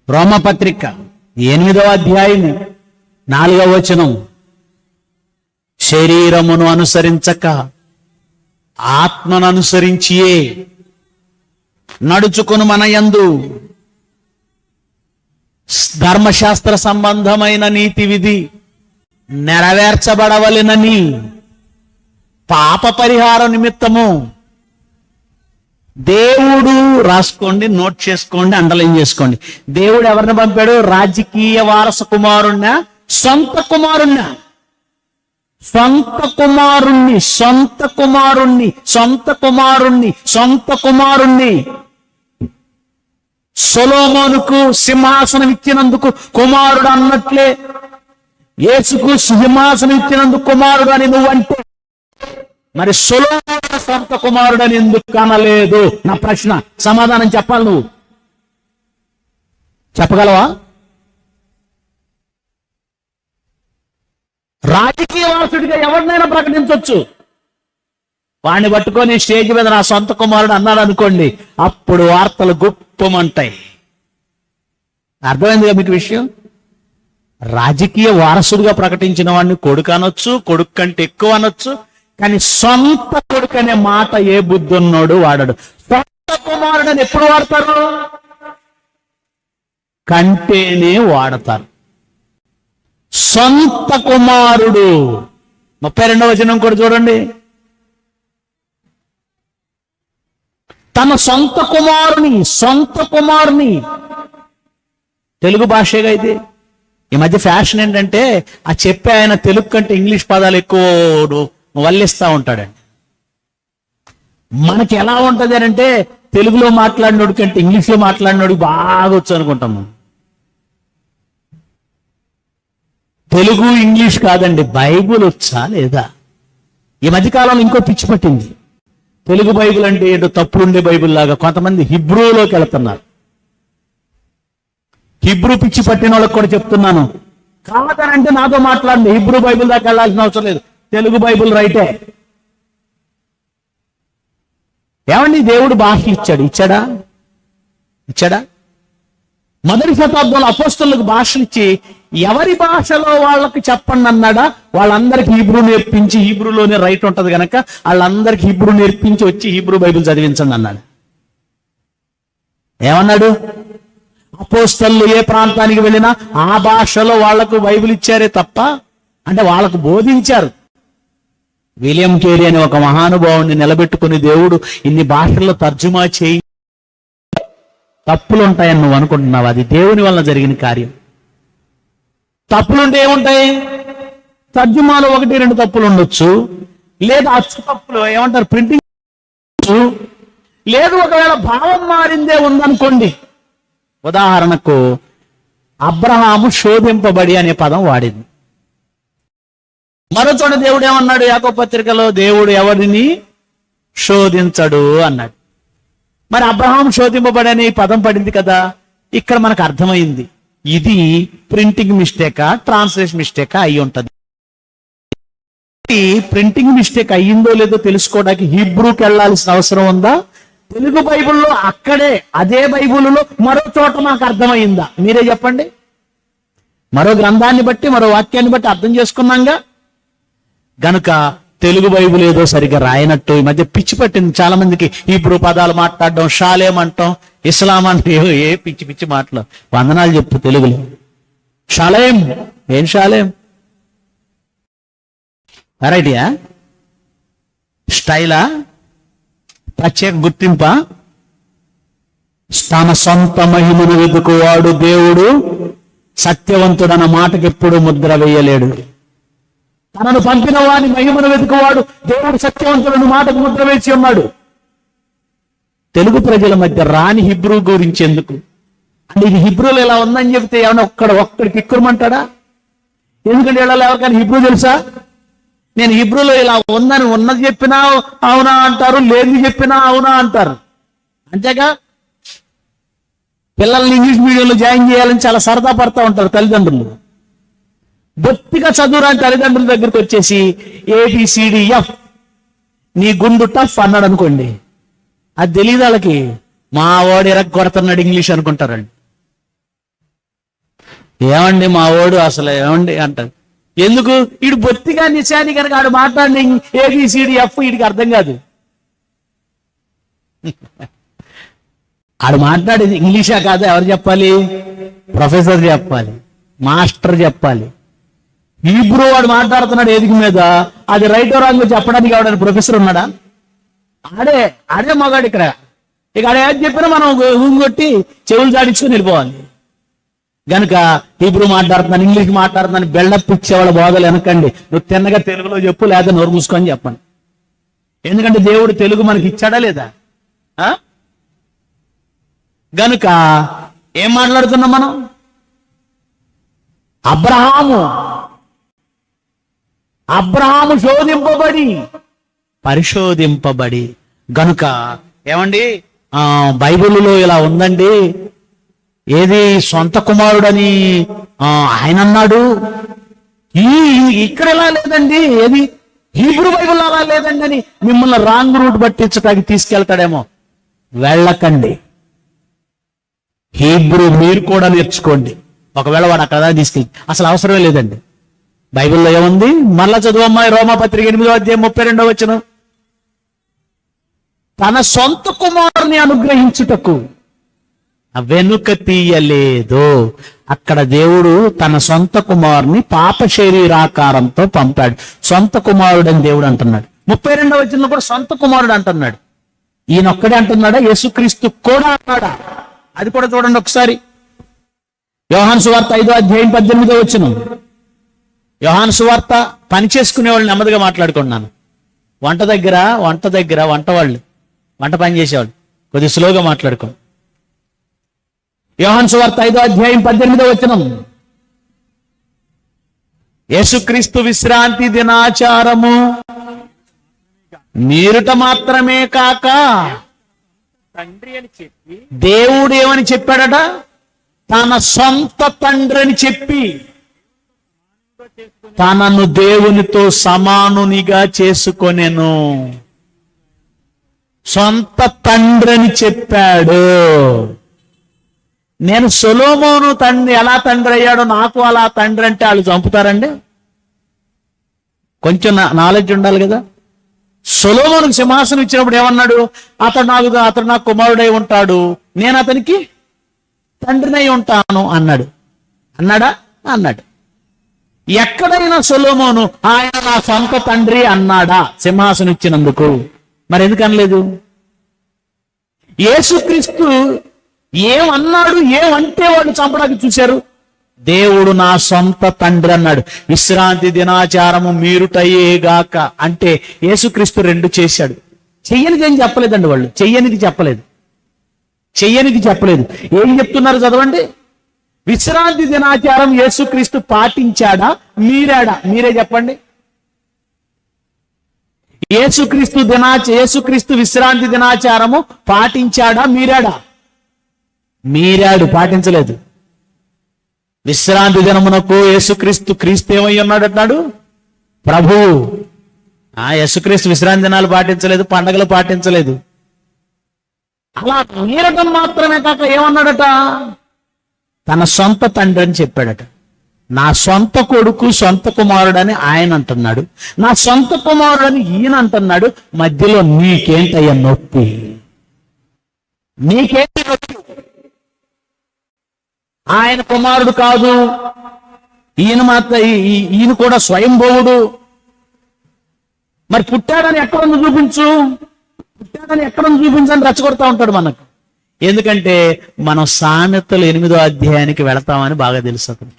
రోమపత్రిక 8వ అధ్యాయము 4వ వచనం. శరీరమును అనుసరించక ఆత్మను అనుసరించియే నడుచుకుని మన యందు ధర్మశాస్త్ర సంబంధమైన నీతి విధి నెరవేర్చబడవలెనని పాప పరిహార నిమిత్తము దేవుడు, రాసుకోండి, నోట్ చేసుకోండి, అండర్లైన్ చేసుకోండి. దేవుడు ఎవరిని పంపాడు? రాజకీయ వారస కుమారుణ్ణా, సొంత కుమారుణ్ణా? సొంత కుమారుణ్ణి సొలొమోనుకు సింహాసనం ఇచ్చినందుకు కుమారుడు అన్నట్లే యేసుకు సింహాసనం ఇచ్చినందుకు కుమారుడు అని నువ్వంటే, మరి సొలొమోను సొంత కుమారుడు అని ఎందుకు అనలేదు? నా ప్రశ్న, సమాధానం చెప్పాలి. నువ్వు చెప్పగలవా? రాజకీయ వారసుడిగా ఎవరినైనా ప్రకటించవచ్చు. వాడిని పట్టుకొని స్టేజ్ మీద నా సొంత కుమారుడు అన్నాడు అనుకోండి, అప్పుడు వార్తలు గుప్పమంటాయి. అర్థమైందిగా మీకు విషయం? రాజకీయ వారసుడిగా ప్రకటించిన వాడిని కొడుకు అనొచ్చు, కొడుకు కంటే ఎక్కువ అనొచ్చు. కానీ సొంత కొడుకు అనే మాట ఏ బుద్ధి ఉన్నాడు వాడడు. సొంత కుమారుడు అని ఎప్పుడు వాడతారు? కంటేనే వాడతారు. సొంత కుమారుడు 32వ వచనం కూడా చూడండి. తన సొంత కుమారుని తెలుగు భాషగా ఇది. ఈ మధ్య ఫ్యాషన్ ఏంటంటే ఆ చెప్పే ఆయన తెలుగు కంటే ఇంగ్లీష్ పదాలు ఎక్కువ వల్లిస్తా ఉంటాడండి. మనకి ఎలా ఉంటది అంటే తెలుగులో మాట్లాడినోడు కంటే ఇంగ్లీష్లో మాట్లాడినోడు బాగా వచ్చు అనుకుంటాం. తెలుగు ఇంగ్లీష్ కాదండి, బైబుల్ వచ్చా లేదా? ఈ మధ్యకాలంలో ఇంకో పిచ్చి పట్టింది. తెలుగు బైబిల్ అంటే ఏంటో తప్పులుండే బైబిల్ లాగా కొంతమంది హిబ్రూలోకి వెళుతున్నారు. హిబ్రూ పిచ్చి పట్టిన వాళ్ళకి కూడా చెప్తున్నాను, కాదనంటే నాతో మాట్లాడండి. హిబ్రూ బైబిల్ దాకా వెళ్ళాల్సిన అవసరం లేదు, తెలుగు బైబిల్ రైటే. ఏమండి, దేవుడు భాషలు ఇచ్చాడా? మొదటి శతాబ్దంలో అపోస్తలులకు భాషలు ఇచ్చి ఎవరి భాషలో వాళ్ళకి చెప్పండి అన్నాడా? వాళ్ళందరికీ హీబ్రూ నేర్పించి, హీబ్రూలోనే రైట్ ఉంటది కనుక వాళ్ళందరికీ హీబ్రూ నేర్పించి వచ్చి హీబ్రూ బైబిల్ చదివించండి అన్నాడు. ఏమన్నాడు? అపోస్తలు ఏ ప్రాంతానికి వెళ్ళినా ఆ భాషలో వాళ్లకు బైబిల్ ఇచ్చారే తప్ప, అంటే వాళ్ళకు బోధించారు. విలియం కేరీ అనే ఒక మహానుభావుని నిలబెట్టుకుని దేవుడు ఇన్ని భాషల్లో తర్జుమా చేయి. తప్పులు ఉంటాయని నువ్వు అనుకుంటున్నావు, అది దేవుని వల్ల జరిగిన కార్యం. తప్పులుంటే ఏముంటాయి? తర్జుమాలో 1-2 తప్పులు ఉండొచ్చు, లేదా అచ్చు తప్పులు ఏమంటారు ప్రింటింగ్, లేదు ఒకవేళ భావం మారిందే ఉందనుకోండి. ఉదాహరణకు అబ్రహాము శోధింపబడి అనే పదం వాడింది. మరో చోట దేవుడు ఏమన్నాడు? యాకోబు పత్రికలో దేవుడు ఎవరిని శోధించడు అన్నాడు. మరి అబ్రహాం శోధింపబడి అనే పదం పడింది కదా, ఇక్కడ మనకు అర్థమైంది ఇది ప్రింటింగ్ మిస్టేకా ట్రాన్స్లేషన్ మిస్టేకా అయి ఉంటది. ప్రింటింగ్ మిస్టేక్ అయ్యిందో లేదో తెలుసుకోవడానికి హీబ్రూకి వెళ్లాల్సిన అవసరం ఉందా? తెలుగు బైబిల్లో అక్కడే అదే బైబిల్లో మరో చోట మాకు అర్థమైందా? మీరే చెప్పండి. మరో గ్రంథాన్ని బట్టి మరో వాక్యాన్ని బట్టి అర్థం చేసుకున్నాంగా. గనుక తెలుగు బైబిల్ ఏదో సరిగ్గా రాయనట్టు ఈ మధ్య పిచ్చి పట్టింది చాలా మందికి. హీబ్రూ పదాలు మాట్లాడడం, షాలేం అంటాం, ఇస్లాం అంటే ఏ పిచ్చి పిచ్చి మాటలు. వందనాలు చెప్పు తెలుగులో. షాలేం ఏం షాలేం? వెరైటీయా? స్టైలా? ప్రత్యేక గుర్తింపా? తన సొంత మహిమను వెతుకువాడు దేవుడు సత్యవంతుడన్న మాటకి ఎప్పుడు ముద్ర వేయలేడు. తనను పంపిన వాని మహిమను వెతుకువాడు దేవుడు సత్యవంతులను మాటకు ముద్ర వేసి ఉన్నాడు. తెలుగు ప్రజల మధ్య రాని హిబ్రూ గురించి ఎందుకు అంటే, ఇది హిబ్రూలో ఇలా ఉందని చెప్తే ఏమన్నా ఒక్కడికి ఎక్కురమంటాడా? ఎందుకంటే వీళ్ళలో ఎవరికైనా హిబ్రూ తెలుసా? నేను హిబ్రూలో ఇలా ఉందని ఉన్నది చెప్పినా అవునా అంటారు, లేని చెప్పినా అవునా అంటారు. అంతేగా పిల్లల్ని ఇంగ్లీష్ మీడియంలో జాయిన్ చేయాలని చాలా సరదా పడతా ఉంటారు తల్లిదండ్రులు. బొత్తిగా చదువురాని తల్లిదండ్రుల దగ్గరికి వచ్చేసి ABCDF నీ గుండు టఫ్ అన్నాడు అనుకోండి, అది తెలియదు వాళ్ళకి. మా వాడు కొడుతున్నాడు ఇంగ్లీష్ అనుకుంటారండి. ఏమండి మా వాడు అసలు ఏమండి అంటారు. ఎందుకు? వీడు బొత్తిగా నిశాని కనుక ఆడు మాట్లాడిన ABCDF వీడికి అర్థం కాదు. ఆడు మాట్లాడేది ఇంగ్లీషా కాదా ఎవరు చెప్పాలి? ప్రొఫెసర్ చెప్పాలి, మాస్టర్ చెప్పాలి. హీబ్రూ వాడు మాట్లాడుతున్నాడు ఏదికి మీద, అది రైట్ రాంగ్ చెప్పడానికి ఎవడని ప్రొఫెసర్ ఉన్నాడా? ఆడే మగాడు ఇక్కడ. ఇక ఆడ ఏది చెప్పినా మనం కొట్టి చెవులు జాడించుకొని వెళ్ళిపోవాలి. గనుక హీబ్రూ మాట్లాడుతున్నాను, ఇంగ్లీష్ మాట్లాడుతున్నాను బెల్డప్ ఇచ్చేవాళ్ళ బోధలు వెనకండి. నువ్వు తిన్నగా తెలుగులో చెప్పు, లేదా నోరు మూసుకొని చెప్పండి. ఎందుకంటే దేవుడు తెలుగు మనకి ఇచ్చాడా లేదా? గనుక ఏం మాట్లాడుతున్నాం మనం? అబ్రహాము పరిశోధింపబడి గనుక ఏమండి బైబిల్లో ఇలా ఉందండి. ఏది సొంత కుమారుడని ఆయన అన్నాడు, ఇక్కడ ఎలా లేదండి, ఏది హీబ్రూ బైబిల్ అలా లేదండి అని మిమ్మల్ని రాంగ్ రూట్ పట్టించడానికి తీసుకెళ్తాడేమో. వెళ్ళకండి, హీబ్రూ మీరు కూడా నేర్చుకోండి. ఒకవేళ వాడు అక్కడ తీసుకెళ్ళి అసలు అవసరమే లేదండి. బైబిల్లో ఏముంది? మరలా చదువమ్మాయి రోమాపత్రిక 8వ అధ్యాయం 32వ వచనం. తన సొంత కుమారుని అనుగ్రహించుటకు వెనుక తీయలేదు. అక్కడ దేవుడు తన సొంత కుమారుని పాప శరీరాకారంతో పంపాడు. సొంత కుమారుడు అని దేవుడు అంటున్నాడు. 32వ వచనంలో కూడా సొంత కుమారుడు అంటున్నాడు. ఈయనొక్కడే అంటున్నాడా? యేసుక్రీస్తు కూడా అన్నాడా? అది కూడా చూడండి ఒకసారి. యోహాను సువార్త 5వ అధ్యాయం 18వ వచనం. యోహాను సువార్త పని చేసుకునే వాళ్ళు నెమ్మదిగా మాట్లాడుకున్నాను. వంట దగ్గర వంట వాళ్ళు వంట పని చేసేవాళ్ళు కొద్దిగా స్లోగా మాట్లాడుకోండి. యోహాను సువార్త 5వ అధ్యాయం 18వ వచనం. యేసుక్రీస్తు విశ్రాంతి దినాచారము మీరుట మాత్రమే కాక తండ్రి అని చెప్పి, దేవుడు ఏమని చెప్పాడట? తన సొంత తండ్రి అని చెప్పి తనను దేవునితో సమానునిగా చేసుకొనెను. సొంత తండ్రి అని చెప్పాడు. నేను సొలొమోను తండ్రి ఎలా తండ్రి అయ్యాడో నాకు అలా తండ్రి అంటే వాళ్ళు చంపుతారండి? కొంచెం నాలెడ్జ్ ఉండాలి కదా. సొలొమోనుకు సింహాసనం ఇచ్చినప్పుడు ఏమన్నాడు? అతడు నాకు కుమారుడై ఉంటాడు, నేను అతనికి తండ్రినై ఉంటాను అన్నాడు. అన్నాడు. ఎక్కడైనా సొలొమోను ఆయన నా సొంత తండ్రి అన్నాడా సింహాసనం ఇచ్చినందుకు? మరి ఎందుకు అనలేదు? యేసుక్రీస్తు ఏమన్నాడు? ఏమంటే వాళ్ళు చంపడానికి చూశారు. దేవుడు నా సొంత తండ్రి అన్నాడు. విశ్రాంతి దినాచారము మీరుటయ్యేగాక అంటే యేసుక్రీస్తు 2 చేశాడు. చెయ్యనిది ఏం చెప్పలేదండి వాళ్ళు. చెయ్యనిది చెప్పలేదు. ఏం చెప్తున్నారు చదవండి. విశ్రాంతి దినాచారం యేసుక్రీస్తు పాటించాడా మీరాడా? మీరే చెప్పండి. యేసుక్రీస్తు విశ్రాంతి దినాచారము పాటించాడా మీరాడా? మీరాడు, పాటించలేదు. విశ్రాంతి దినమునకు క్రీస్తు ఏమై ఉన్నాడు అన్నాడు? ప్రభువు. యేసుక్రీస్తు విశ్రాంతి దినాలు పాటించలేదు, పండగలు పాటించలేదు. అలా మీరటం మాత్రమే కాక ఏమన్నాడట? తన సొంత తండ్రి అని చెప్పాడట. నా సొంత కొడుకు, సొంత కుమారుడని ఆయన అంటున్నాడు, నా సొంత కుమారుడని ఈయన అంటున్నాడు. మధ్యలో నీకేంటయ్యా నొప్పి? నీకేంటి నొప్పి? ఆయన కుమారుడు కాదు, ఈయన కూడా స్వయంభవుడు. మరి పుట్టాడని ఎక్కడుంది చూపించు అని రెచ్చగొడతా ఉంటాడు మనకు. ఎందుకంటే మనం సామెతలు 8వ అధ్యాయానికి వెళతామని బాగా తెలుసు అతను.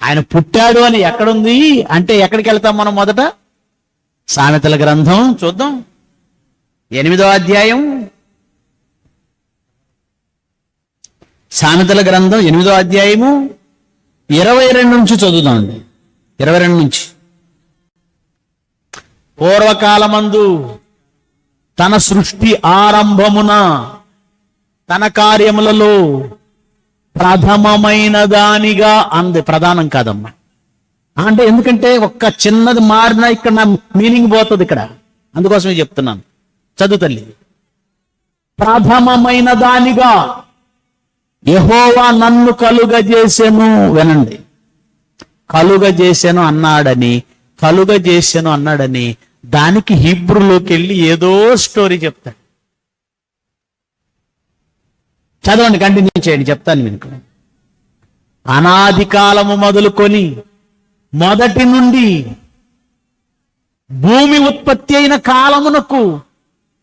ఆయన పుట్టాడు అని ఎక్కడుంది అంటే ఎక్కడికి వెళ్తాం మనం? మొదట సామెతల గ్రంథం చూద్దాం. 8వ అధ్యాయం, సామెతల గ్రంథం 8వ అధ్యాయము 22 నుంచి చదువుదామండి. 22 నుంచి. పూర్వకాలమందు తన సృష్టి ఆరంభమున తన కార్యములలో ప్రథమమైన దానిగా అంది. ప్రధానం కాదమ్మా అంటే, ఎందుకంటే ఒక్క చిన్నది మారినా ఇక్కడ నా మీనింగ్ పోతుంది ఇక్కడ. అందుకోసమే చెప్తున్నాను. చదువు తల్లి. ప్రథమమైన దానిగా యెహోవా నన్ను కలుగజేసెను. వినండి, కలుగజేసెను అన్నాడని దానికి హీబ్రూలోకి వెళ్ళి ఏదో స్టోరీ చెప్తాడు. చదవండి, కంటిన్యూ చేయండి, చెప్తాను మీకు. అనాది కాలము మొదలుకొని మొదటి నుండి భూమి ఉత్పత్తి అయిన కాలమునకు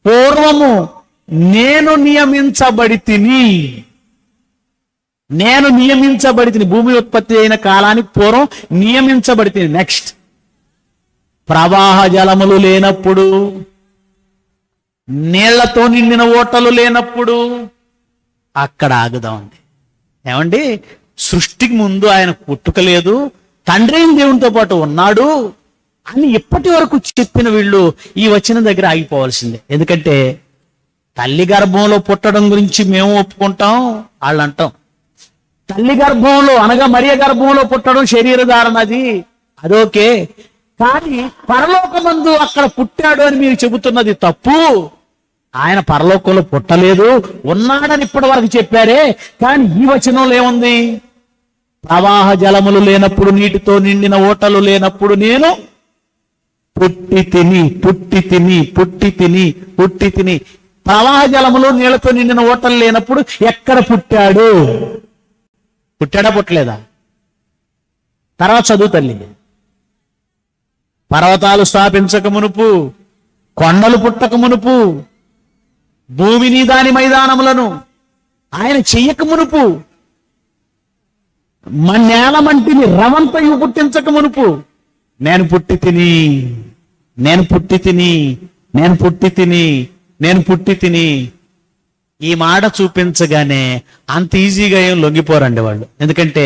పూర్వము నేను నియమించబడి తిని. భూమి ఉత్పత్తి అయిన కాలానికి పూర్వం నియమించబడి తిని. నెక్స్ట్, ప్రవాహ జలములు లేనప్పుడు, నీళ్లతో నిండిన ఓటలు లేనప్పుడు. అక్కడ ఆగుదామండి. ఏమండి, సృష్టికి ముందు ఆయన పుట్టుక లేదు, తండ్రి అయిన దేవునితో పాటు ఉన్నాడు అని ఇప్పటి వరకు చెప్పిన వీళ్ళు ఈ వచనం దగ్గర ఆగిపోవాల్సిందే. ఎందుకంటే తల్లి గర్భంలో పుట్టడం గురించి మేము ఒప్పుకుంటాం, వాళ్ళు అంటాం. తల్లి గర్భంలో అనగా మరియ గర్భంలో పుట్టడం శరీరధారణ, అదోకే. కానీ పరలోకమందు అక్కడ పుట్టాడు అని మీరు చెబుతున్నది తప్పు. ఆయన పరలోకంలో పుట్టలేదు, ఉన్నాడని ఇప్పటి వరకు చెప్పారే. కానీ ఈ వచనంలో ఏముంది? ప్రవాహ జలములు లేనప్పుడు, నీటితో నిండిన ఓటలు లేనప్పుడు నేను పుట్టి తిని. ప్రవాహ జలములు నీళ్లతో నిండిన ఓటలు లేనప్పుడు ఎక్కడ పుట్టాడు? పుట్టాడా పుట్టలేదా? తర్వాత చదువు తల్లి. పర్వతాలు స్థాపించక మునుపు, కొండలు పుట్టక మునుపు, భూమిని దాని మైదానములను ఆయన చెయ్యక మునుపు, నేల మంటిని రవంతయు పుట్టించక మునుపు నేను పుట్టి తిని, నేను పుట్టి తిని, నేను పుట్టి తిని, నేను పుట్టి తిని, ఈ మాట చూపించగానే అంత ఈజీగా ఏం లొంగిపోరండి వాళ్ళు. ఎందుకంటే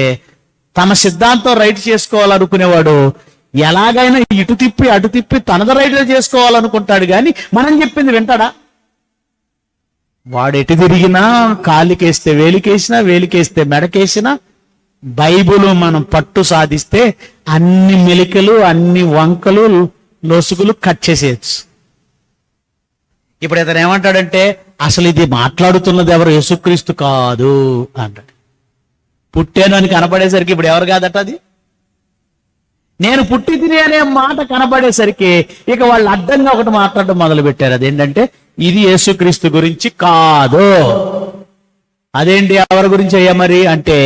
తన సిద్ధాంతం రైట్ చేసుకోవాలనుకునేవాడు ఎలాగైనా ఇటు తిప్పి అటు తిప్పి తనది రైట్ చేసుకోవాలనుకుంటాడు, కానీ మనం చెప్పింది వింటాడా? వాడు ఎటు తిరిగినా, కాలికేస్తే వేలికేసినా, వేలికేస్తే మెడకేసినా, బైబుల్ మనం పట్టు సాధిస్తే అన్ని మెలికలు, అన్ని వంకలు, లొసుగులు కట్ చేసేయచ్చు. ఇప్పుడు ఇతను ఏమంటాడంటే అసలు ఇది మాట్లాడుతున్నది ఎవరు? యేసుక్రీస్తు కాదు అంటాడు. పుట్టాను అని కనపడేసరికి ఇప్పుడు ఎవరు కాదట అది? నేను పుట్టి తిని అనే మాట కనపడేసరికి ఇక వాళ్ళు అడ్డంగా ఒకటి మాట్లాడడం మొదలు పెట్టారు. అదేంటంటే ఇది యేసుక్రీస్తు గురించి కాదు. అదేంటి ఎవరి గురించి అయ్యా మరి అంటే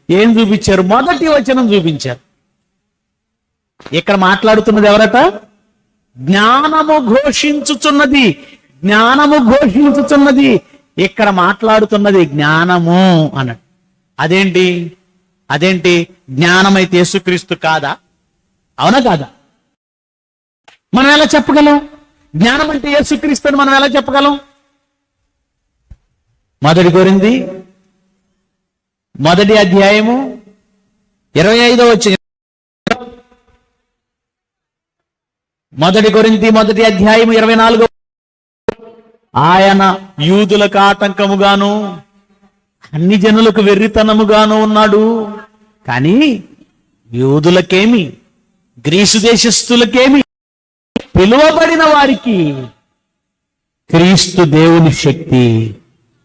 ఏం చూపించారు? మొదటి వచనం చూపించారు. ఇక్కడ మాట్లాడుతున్నది ఎవరట? జ్ఞానము ఘోషించుచున్నది, జ్ఞానము ఘోషించుచున్నది. ఇక్కడ మాట్లాడుతున్నది జ్ఞానము అన్నట్టు. అదేంటి? అదేంటి జ్ఞానమైతే యేసుక్రీస్తు కాదా? అవునా కాదా? మనం ఎలా చెప్పగలం? జ్ఞానం అంటే యేసుక్రీస్తు అని మనం ఎలా చెప్పగలం? మొదటి కొరింథీ మొదటి అధ్యాయము 25వ వచనం. మొదటి కొరింథీ మొదటి అధ్యాయము 24వ. ఆయన యూదులకు ఆటంకముగాను అన్ని జనులకు వెర్రితనముగాను ఉన్నాడు, కానీ యూదులకేమి గ్రీసు దేశస్థులకేమి పిలువబడిన వారికి క్రీస్తు దేవుని శక్తి,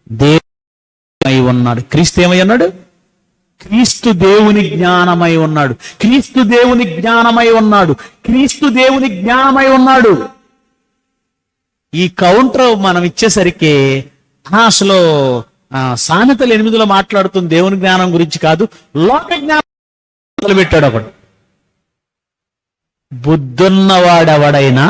దేవుని ఉన్నాడు. క్రీస్తు ఏమై ఉన్నాడు? క్రీస్తు దేవుని జ్ఞానమై ఉన్నాడు. క్రీస్తు దేవుని జ్ఞానమై ఉన్నాడు. క్రీస్తు దేవుని జ్ఞానమై ఉన్నాడు. ఈ కౌంటర్ మనం ఇచ్చేసరికి అసలు సామెతలు 8లో మాట్లాడుతుంది దేవుని జ్ఞానం గురించి కాదు, లోక జ్ఞానం మొదలుపెట్టాడు ఒకడు. బుద్ధున్నవాడెవడైనా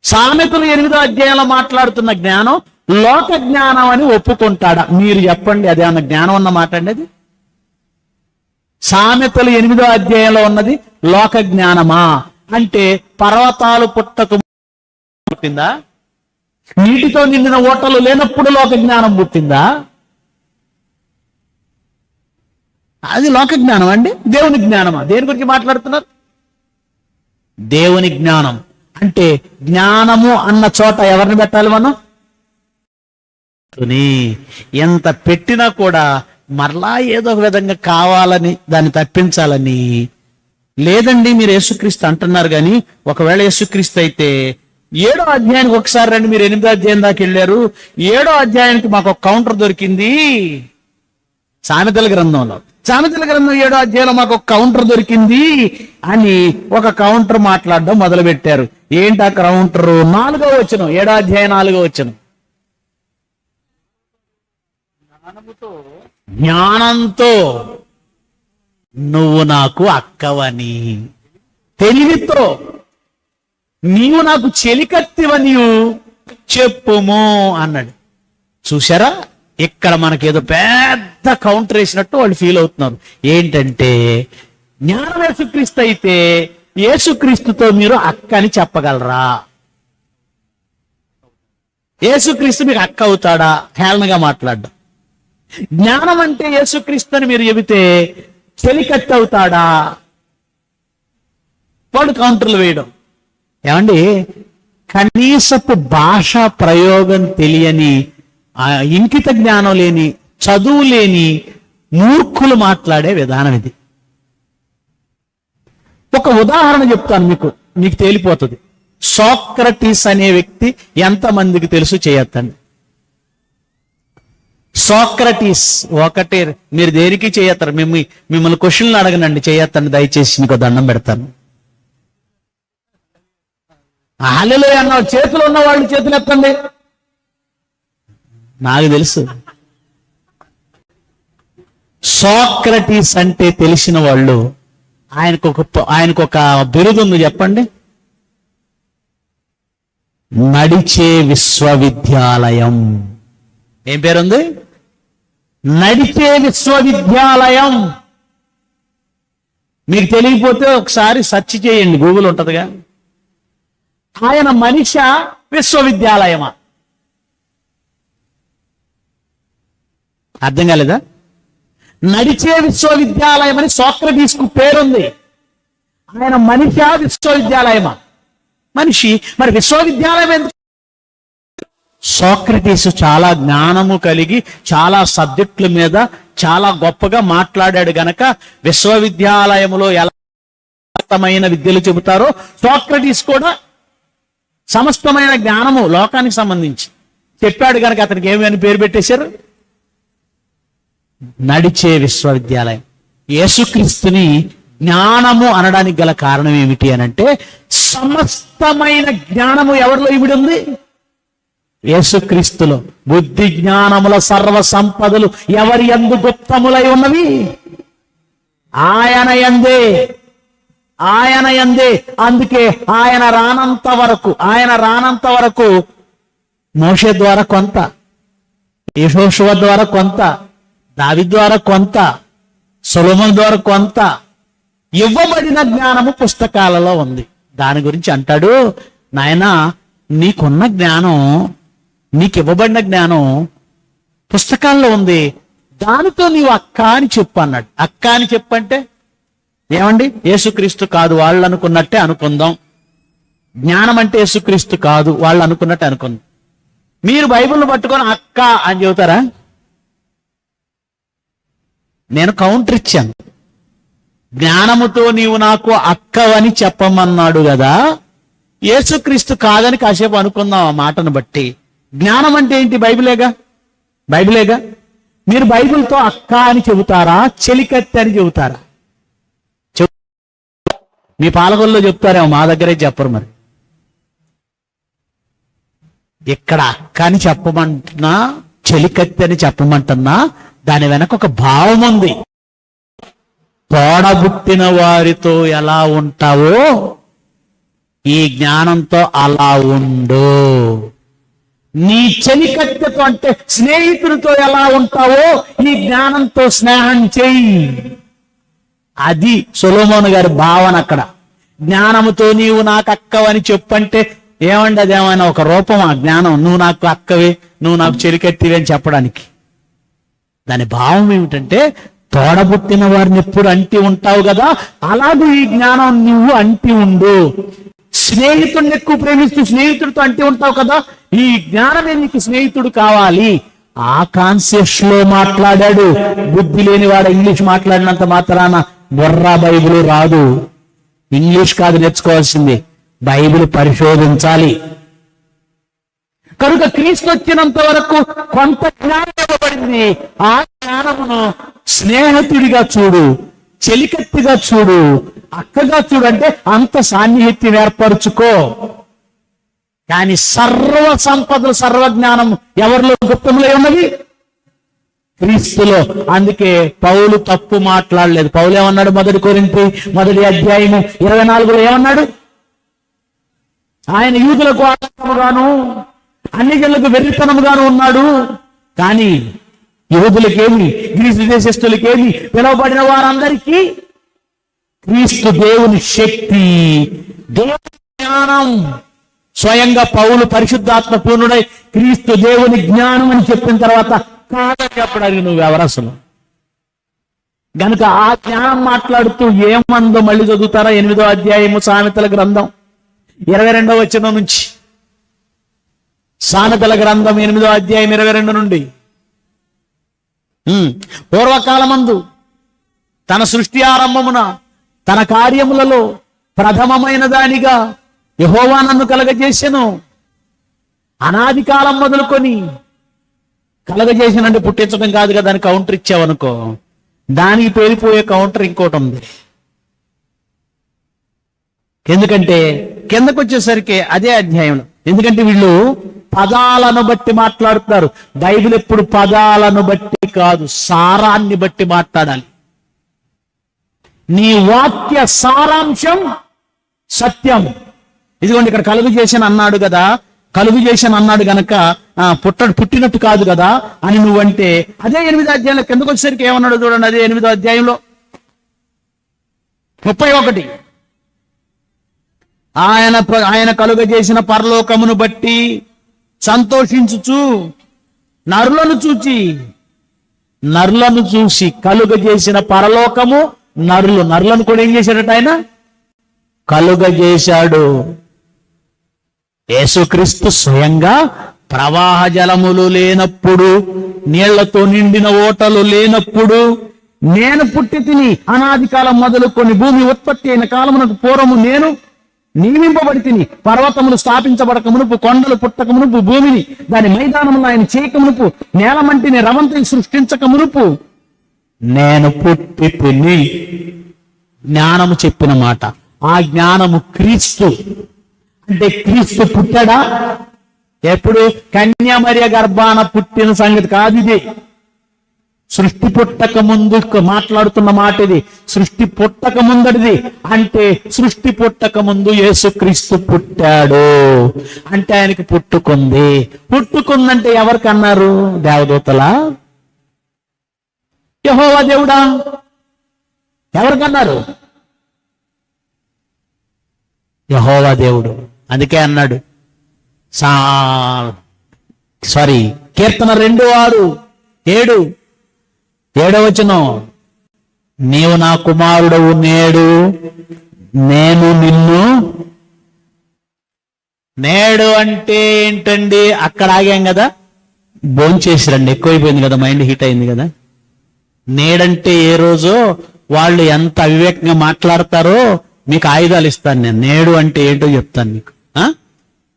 సామెతలు 8వ అధ్యాయంలో మాట్లాడుతున్న జ్ఞానం లోక జ్ఞానం అని ఒప్పుకుంటాడా? మీరు చెప్పండి, అదేమన్నా జ్ఞానం అన్న మాట అండి అది? సామెతలు 8వ అధ్యాయంలో ఉన్నది లోక జ్ఞానమా అంటే పర్వతాలు పుట్టిందా? నీటితో నిండిన ఓటలు లేనప్పుడు లోక జ్ఞానం పుట్టిందా? అది లోక జ్ఞానం అండి? దేవుని జ్ఞానమా? దేని గురించి మాట్లాడుతున్నారు? దేవుని జ్ఞానం అంటే జ్ఞానము అన్న చోట ఎవరిని పెట్టాలి మనం? ఎంత పెట్టినా కూడా మరలా ఏదో ఒక విధంగా కావాలని దాన్ని తప్పించాలని లేదండి. మీరు యేసుక్రీస్తు అంటున్నారు, కానీ ఒకవేళ యేసుక్రీస్తు అయితే 7వ అధ్యాయానికి ఒకసారి రండి. మీరు 8వ అధ్యాయం దాకా వెళ్ళారు, 7వ అధ్యాయానికి మాకు ఒక కౌంటర్ దొరికింది. సామెతల గ్రంథంలో 7వ అధ్యాయంలో మాకు ఒక కౌంటర్ దొరికింది అని ఒక కౌంటర్ మాట్లాడడం మొదలు పెట్టారు. ఏంటి ఆ కౌంటర్? 4వ వచనం, 7వ అధ్యాయం 4వ వచనం. జ్ఞానంతో నువ్వు నాకు అక్కవని, తెలివితో నీవు నాకు చెలికత్తివని చెప్పుము అన్నాడు. చూసారా, ఇక్కడ మనకేదో పెద్ద కౌంటర్ వేసినట్టు వాళ్ళు ఫీల్ అవుతున్నారు. ఏంటంటే జ్ఞానం యేసుక్రీస్తు అయితే యేసుక్రీస్తుతో మీరు అక్క అని చెప్పగలరా? యేసుక్రీస్తు మీకు అక్క అవుతాడా? హేళనగా మాట్లాడ్డం. జ్ఞానం అంటే యేసుక్రీస్తు అని మీరు చెబితే చెలికత్తి అవుతాడా? వాడు కౌంటర్లు వేయడం. ఏమండి, కనీసపు భాషా ప్రయోగం తెలియని, ఇంకిత జ్ఞానం లేని, చదువు లేని మూర్ఖులు మాట్లాడే విధానం ఇది. ఒక ఉదాహరణ చెప్తాను మీకు తేలిపోతుంది. సోక్రటీస్ అనే వ్యక్తి ఎంతమందికి తెలుసు? చేయొద్దండి. సోక్రటీస్ ఒకటే. మీరు దేనికి చేయొత్తారు? మిమ్మల్ని క్వశ్చన్లు అడగనండి, చేయొత్తండి దయచేసి, మీకు దండం పెడతాను. హల్లెలూయా అన్న చేతులు ఉన్న వాళ్ళు చేతులు ఎత్తండి. నాకు తెలుసు సోక్రటీస్ అంటే తెలిసిన వాళ్ళు, ఆయనకొక బిరుదు ఉంది, చెప్పండి. నడిచే విశ్వవిద్యాలయం. ఏం పేరుంది? నడిచే విశ్వవిద్యాలయం. మీకు తెలియకపోతే ఒకసారి సెర్చ్ చేయండి, గూగుల్ ఉంటదిగా. ఆయన మనిష విశ్వవిద్యాలయమా? అర్థం కాలేదా? నడిచే విశ్వవిద్యాలయం అని సోక్రటీస్కు పేరుంది. ఆయన మనిష విశ్వవిద్యాలయమా? మనిషి. మరి విశ్వవిద్యాలయం ఎందుకు? సోక్రటీస్ చాలా జ్ఞానము కలిగి చాలా సబ్జెక్టుల మీద చాలా గొప్పగా మాట్లాడాడు గనక విశ్వవిద్యాలయంలో ఎలా సమస్తమైన విద్యలు చెబుతారో సోక్రటీస్ కూడా సమస్తమైన జ్ఞానము లోకానికి సంబంధించి చెప్పాడు గనక అతనికి ఏమని పేరు పెట్టేశారు? నడిచే విశ్వవిద్యాలయం. యేసుక్రీస్తుని జ్ఞానము అనడానికి గల కారణం ఏమిటి అనంటే సమస్తమైన జ్ఞానము ఎవరిలో ఇమిడి ఉంది? యేసుక్రీస్తులో. బుద్ధి జ్ఞానముల సర్వ సంపదలు ఎవరి యందు గుప్తములై ఉన్నవి? ఆయన యందే. అందుకే ఆయన రానంత వరకు మోషే ద్వారా కొంత, యెహోషువ ద్వారా కొంత, దావీదు ద్వారా కొంత, సొలొమోను ద్వారా కొంత ఇవ్వబడిన జ్ఞానము పుస్తకాలలో ఉంది. దాని గురించి అంటాడు, నాయనా నీకున్న జ్ఞానం, నీకు ఇవ్వబడిన జ్ఞానం పుస్తకాల్లో ఉంది, దానితో నీవు అక్క అని చెప్పు అన్నాడు. అక్క అని చెప్పంటే ఏమండి? యేసుక్రీస్తు కాదు వాళ్ళు అనుకున్నట్టే అనుకుందాం. జ్ఞానం అంటే యేసుక్రీస్తు కాదు వాళ్ళు అనుకున్నట్టే అనుకుందాం. మీరు బైబిల్ని పట్టుకొని అక్క అని చెబుతారా? నేను కౌంటర్ ఇచ్చాను. జ్ఞానముతో నీవు నాకు అక్కవని చెప్పమన్నాడు కదా, యేసుక్రీస్తు కాదని కాసేపు అనుకుందాం ఆ మాటను బట్టి. జ్ఞానం అంటే ఏంటి? బైబిలేగా. మీరు బైబిల్తో అక్క అని చెబుతారా, చెలికత్తి అని చెబుతారా? మీ పాలకొల్లో చెప్తారేమో, మా దగ్గరే చెప్పరు. మరి ఇక్కడ అక్క అని చెప్పమంటున్నా, చెలికత్తి అని చెప్పమంటున్నా, దాని వెనక ఒక భావం ఉంది. తోడబుట్టిన వారితో ఎలా ఉంటావో ఈ జ్ఞానంతో అలా ఉండు. నీ చెలికత్తెతో అంటే స్నేహితుడితో ఎలా ఉంటావో ఈ జ్ఞానంతో స్నేహం చెయ్యి. అది సొలొమోను గారి భావన అక్కడ. జ్ఞానముతో నీవు నాకు అక్కవని చెప్పంటే ఏమండి, అదేమైనా ఒక రూపం? ఆ జ్ఞానం నువ్వు నాకు అక్కవే, నువ్వు నాకు చెలికత్తివే అని చెప్పడానికి. దాని భావం ఏమిటంటే తోడబుట్టిన వారిని ఎప్పుడు అంటి ఉంటావు కదా, అలాగే ఈ జ్ఞానం నువ్వు అంటి ఉండు. స్నేహితుడిని ఎక్కువ ప్రేమిస్తూ స్నేహితుడితో అంటి ఉంటావు కదా, ఈ జ్ఞానమే నీకు స్నేహితుడు కావాలి. ఆ కాన్సెప్ట్స్ లో మాట్లాడాడు. బుద్ధి లేని వాడు ఇంగ్లీష్ మాట్లాడినంత మాత్రాన బొర్రా బైబిల్ రాదు. ఇంగ్లీష్ కాదు నేర్చుకోవాల్సింది, బైబిల్ పరిశోధించాలి. కనుక క్రీస్తు వచ్చినంత వరకు కొంత జ్ఞానం ఇవ్వబడింది. ఆ జ్ఞానమును స్నేహితుడిగా చూడు, చెలికత్తిగా చూడు, అక్కగా చూడు. అంటే అంత సాన్నిహిత్యం ఏర్పరచుకో. కానీ సర్వ సంపదలు, సర్వజ్ఞానం ఎవరిలో గుప్తములై ఉన్నది? క్రీస్తులో. అందుకే పౌలు తప్పు మాట్లాడలేదు. పౌలు ఏమన్నాడు? 1 కొరింథీ 1 అధ్యాయము 24లో ఏమన్నాడు? ఆయన యూదులకు ఆటంకముగాను అన్ని జనులకు వెర్రితనముగాను ఉన్నాడు. కానీ యూదులకేమి, గ్రీసు దేశస్థులకేమి, పిలువబడిన వారందరికీ క్రీస్తు దేవుని శక్తి, దేవుని జ్ఞానం. స్వయంగా పౌలు పరిశుద్ధాత్మ పూర్ణుడై క్రీస్తు దేవుని జ్ఞానం అని చెప్పిన తర్వాత కాదని చెప్పడానికి నువ్వెవరు అసలు? గనుక ఆ జ్ఞానం మాట్లాడుతూ ఏమందో మళ్ళీ చదువుతారా? 8వ అధ్యాయము సామెతల గ్రంథం 22వ వచనం నుంచి. సామెతల గ్రంథం 8వ అధ్యాయం 22 నుండి. పూర్వకాలమందు తన సృష్టి ఆరంభమున తన కార్యములలో ప్రథమమైన దానిగా యెహోవా నన్ను కలగజేసెను. అనాది కాలం మొదలుకొని, కలగజేసినంటే పుట్టించడం కాదు కదా, దానికి కౌంటర్ ఇచ్చావనుకో, దానికి పేలిపోయే కౌంటర్ ఇంకోటి ఉంది. ఎందుకంటే కిందకు వచ్చేసరికి అదే అధ్యాయంలో, ఎందుకంటే వీళ్ళు పదాలను బట్టి మాట్లాడుతున్నారు. బైబిల్ ఎప్పుడు పదాలను బట్టి కాదు, సారాన్ని బట్టి మాట్లాడాలి. నీ వాక్య సారాంశం సత్యం. ఇదిగోండి ఇక్కడ కలుగు చేసిన అన్నాడు కదా, కలుగు చేసిన అన్నాడు గనక పుట్టినట్టు కాదు కదా అని నువ్వంటే, అదే 8వ అధ్యాయంలో కిందకు వచ్చేసరికి ఏమన్నాడు చూడండి. అదే 8వ అధ్యాయంలో 31, ఆయన కలుగ చేసిన పరలోకమును బట్టి సంతోషించుచు నరులను చూసి కలుగ చేసిన పరలోకము నరులను కూడా ఏం చేశాడట? ఆయన కలుగ చేశాడు. యేసుక్రీస్తు స్వయంగా ప్రవాహ జలములు లేనప్పుడు, నీళ్లతో నిండిన ఓటలు లేనప్పుడు, నేను పుట్టి తిని అనాది కాలం మొదలుకొని భూమి ఉత్పత్తి అయిన కాలమునకు పూర్వము నేను నియమింపబడి తిని, పర్వతములు స్థాపించబడక మునుపు, కొండలు పుట్టక మునుపు, భూమిని దాని మైదానములు ఆయన చేయక మునుపు, నేలమంటిని రవంతిని సృష్టించక మునుపు నేను పుట్టి తిని. జ్ఞానము చెప్పిన మాట. ఆ జ్ఞానము క్రీస్తు. అంటే క్రీస్తు పుట్టాడా? ఎప్పుడు? కన్యామర్య గర్భాన పుట్టిన సంగతి కాదు ఇది. సృష్టి పుట్టక ముందు మాట్లాడుతున్న మాట ఇది. సృష్టి పుట్టక ముందడిది. అంటే సృష్టి పుట్టక ముందు యేసుక్రీస్తు పుట్టాడు. అంటే ఆయనకి పుట్టుకుందంటే ఎవరికన్నారు? దేవదూతలా? యెహోవా దేవుడా? ఎవరికన్నారు? యెహోవా దేవుడు. అందుకే అన్నాడు కీర్తన 2:6-7, 7వ వచనం, నీవు నా కుమారుడవు, నేడు నేను నిన్ను. నేడు అంటే ఏంటండి? అక్కడ ఆగాం కదా, భోంచేసిరండి, ఎక్కువైపోయింది కదా, మైండ్ హీట్ అయింది కదా. నేడంటే ఏ రోజో వాళ్ళు ఎంత అవివేకంగా మాట్లాడతారో మీకు ఆయుధాలు ఇస్తాను నేను. నేడు అంటే ఏంటో చెప్తాను మీకు.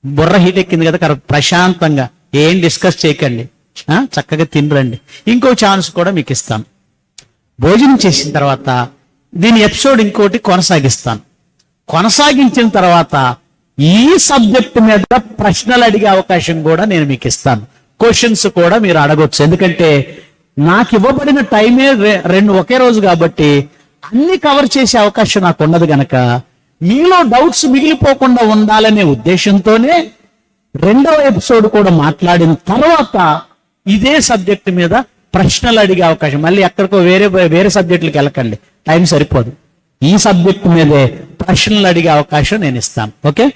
బుర్ర హీట్ ఎక్కింది కదా, ప్రశాంతంగా ఏం డిస్కస్ చేయకండి, చక్కగా తినరండి. ఇంకో ఛాన్స్ కూడా మీకు ఇస్తాను. భోజనం చేసిన తర్వాత దీని ఎపిసోడ్ ఇంకోటి కొనసాగిస్తాను. కొనసాగించిన తర్వాత ఈ సబ్జెక్ట్ మీద ప్రశ్నలు అడిగే అవకాశం కూడా నేను మీకు ఇస్తాను. క్వశ్చన్స్ కూడా మీరు అడగొచ్చు. ఎందుకంటే నాకు ఇవ్వబడిన టైమే 2 ఒకే రోజు కాబట్టి అన్ని కవర్ చేసే అవకాశం నాకు ఉన్నది గనక మీలో డౌట్స్ మిగిలిపోకుండా ఉండాలనే ఉద్దేశంతోనే 2వ ఎపిసోడ్ కూడా మాట్లాడిన తర్వాత ఇదే సబ్జెక్ట్ మీద ప్రశ్నలు అడిగే అవకాశం. మళ్ళీ ఎక్కడికో వేరే సబ్జెక్టులకు వెళ్ళకండి, టైం సరిపోదు. ఈ సబ్జెక్ట్ మీదే ప్రశ్నలు అడిగే అవకాశం నేను ఇస్తాను. ఓకే.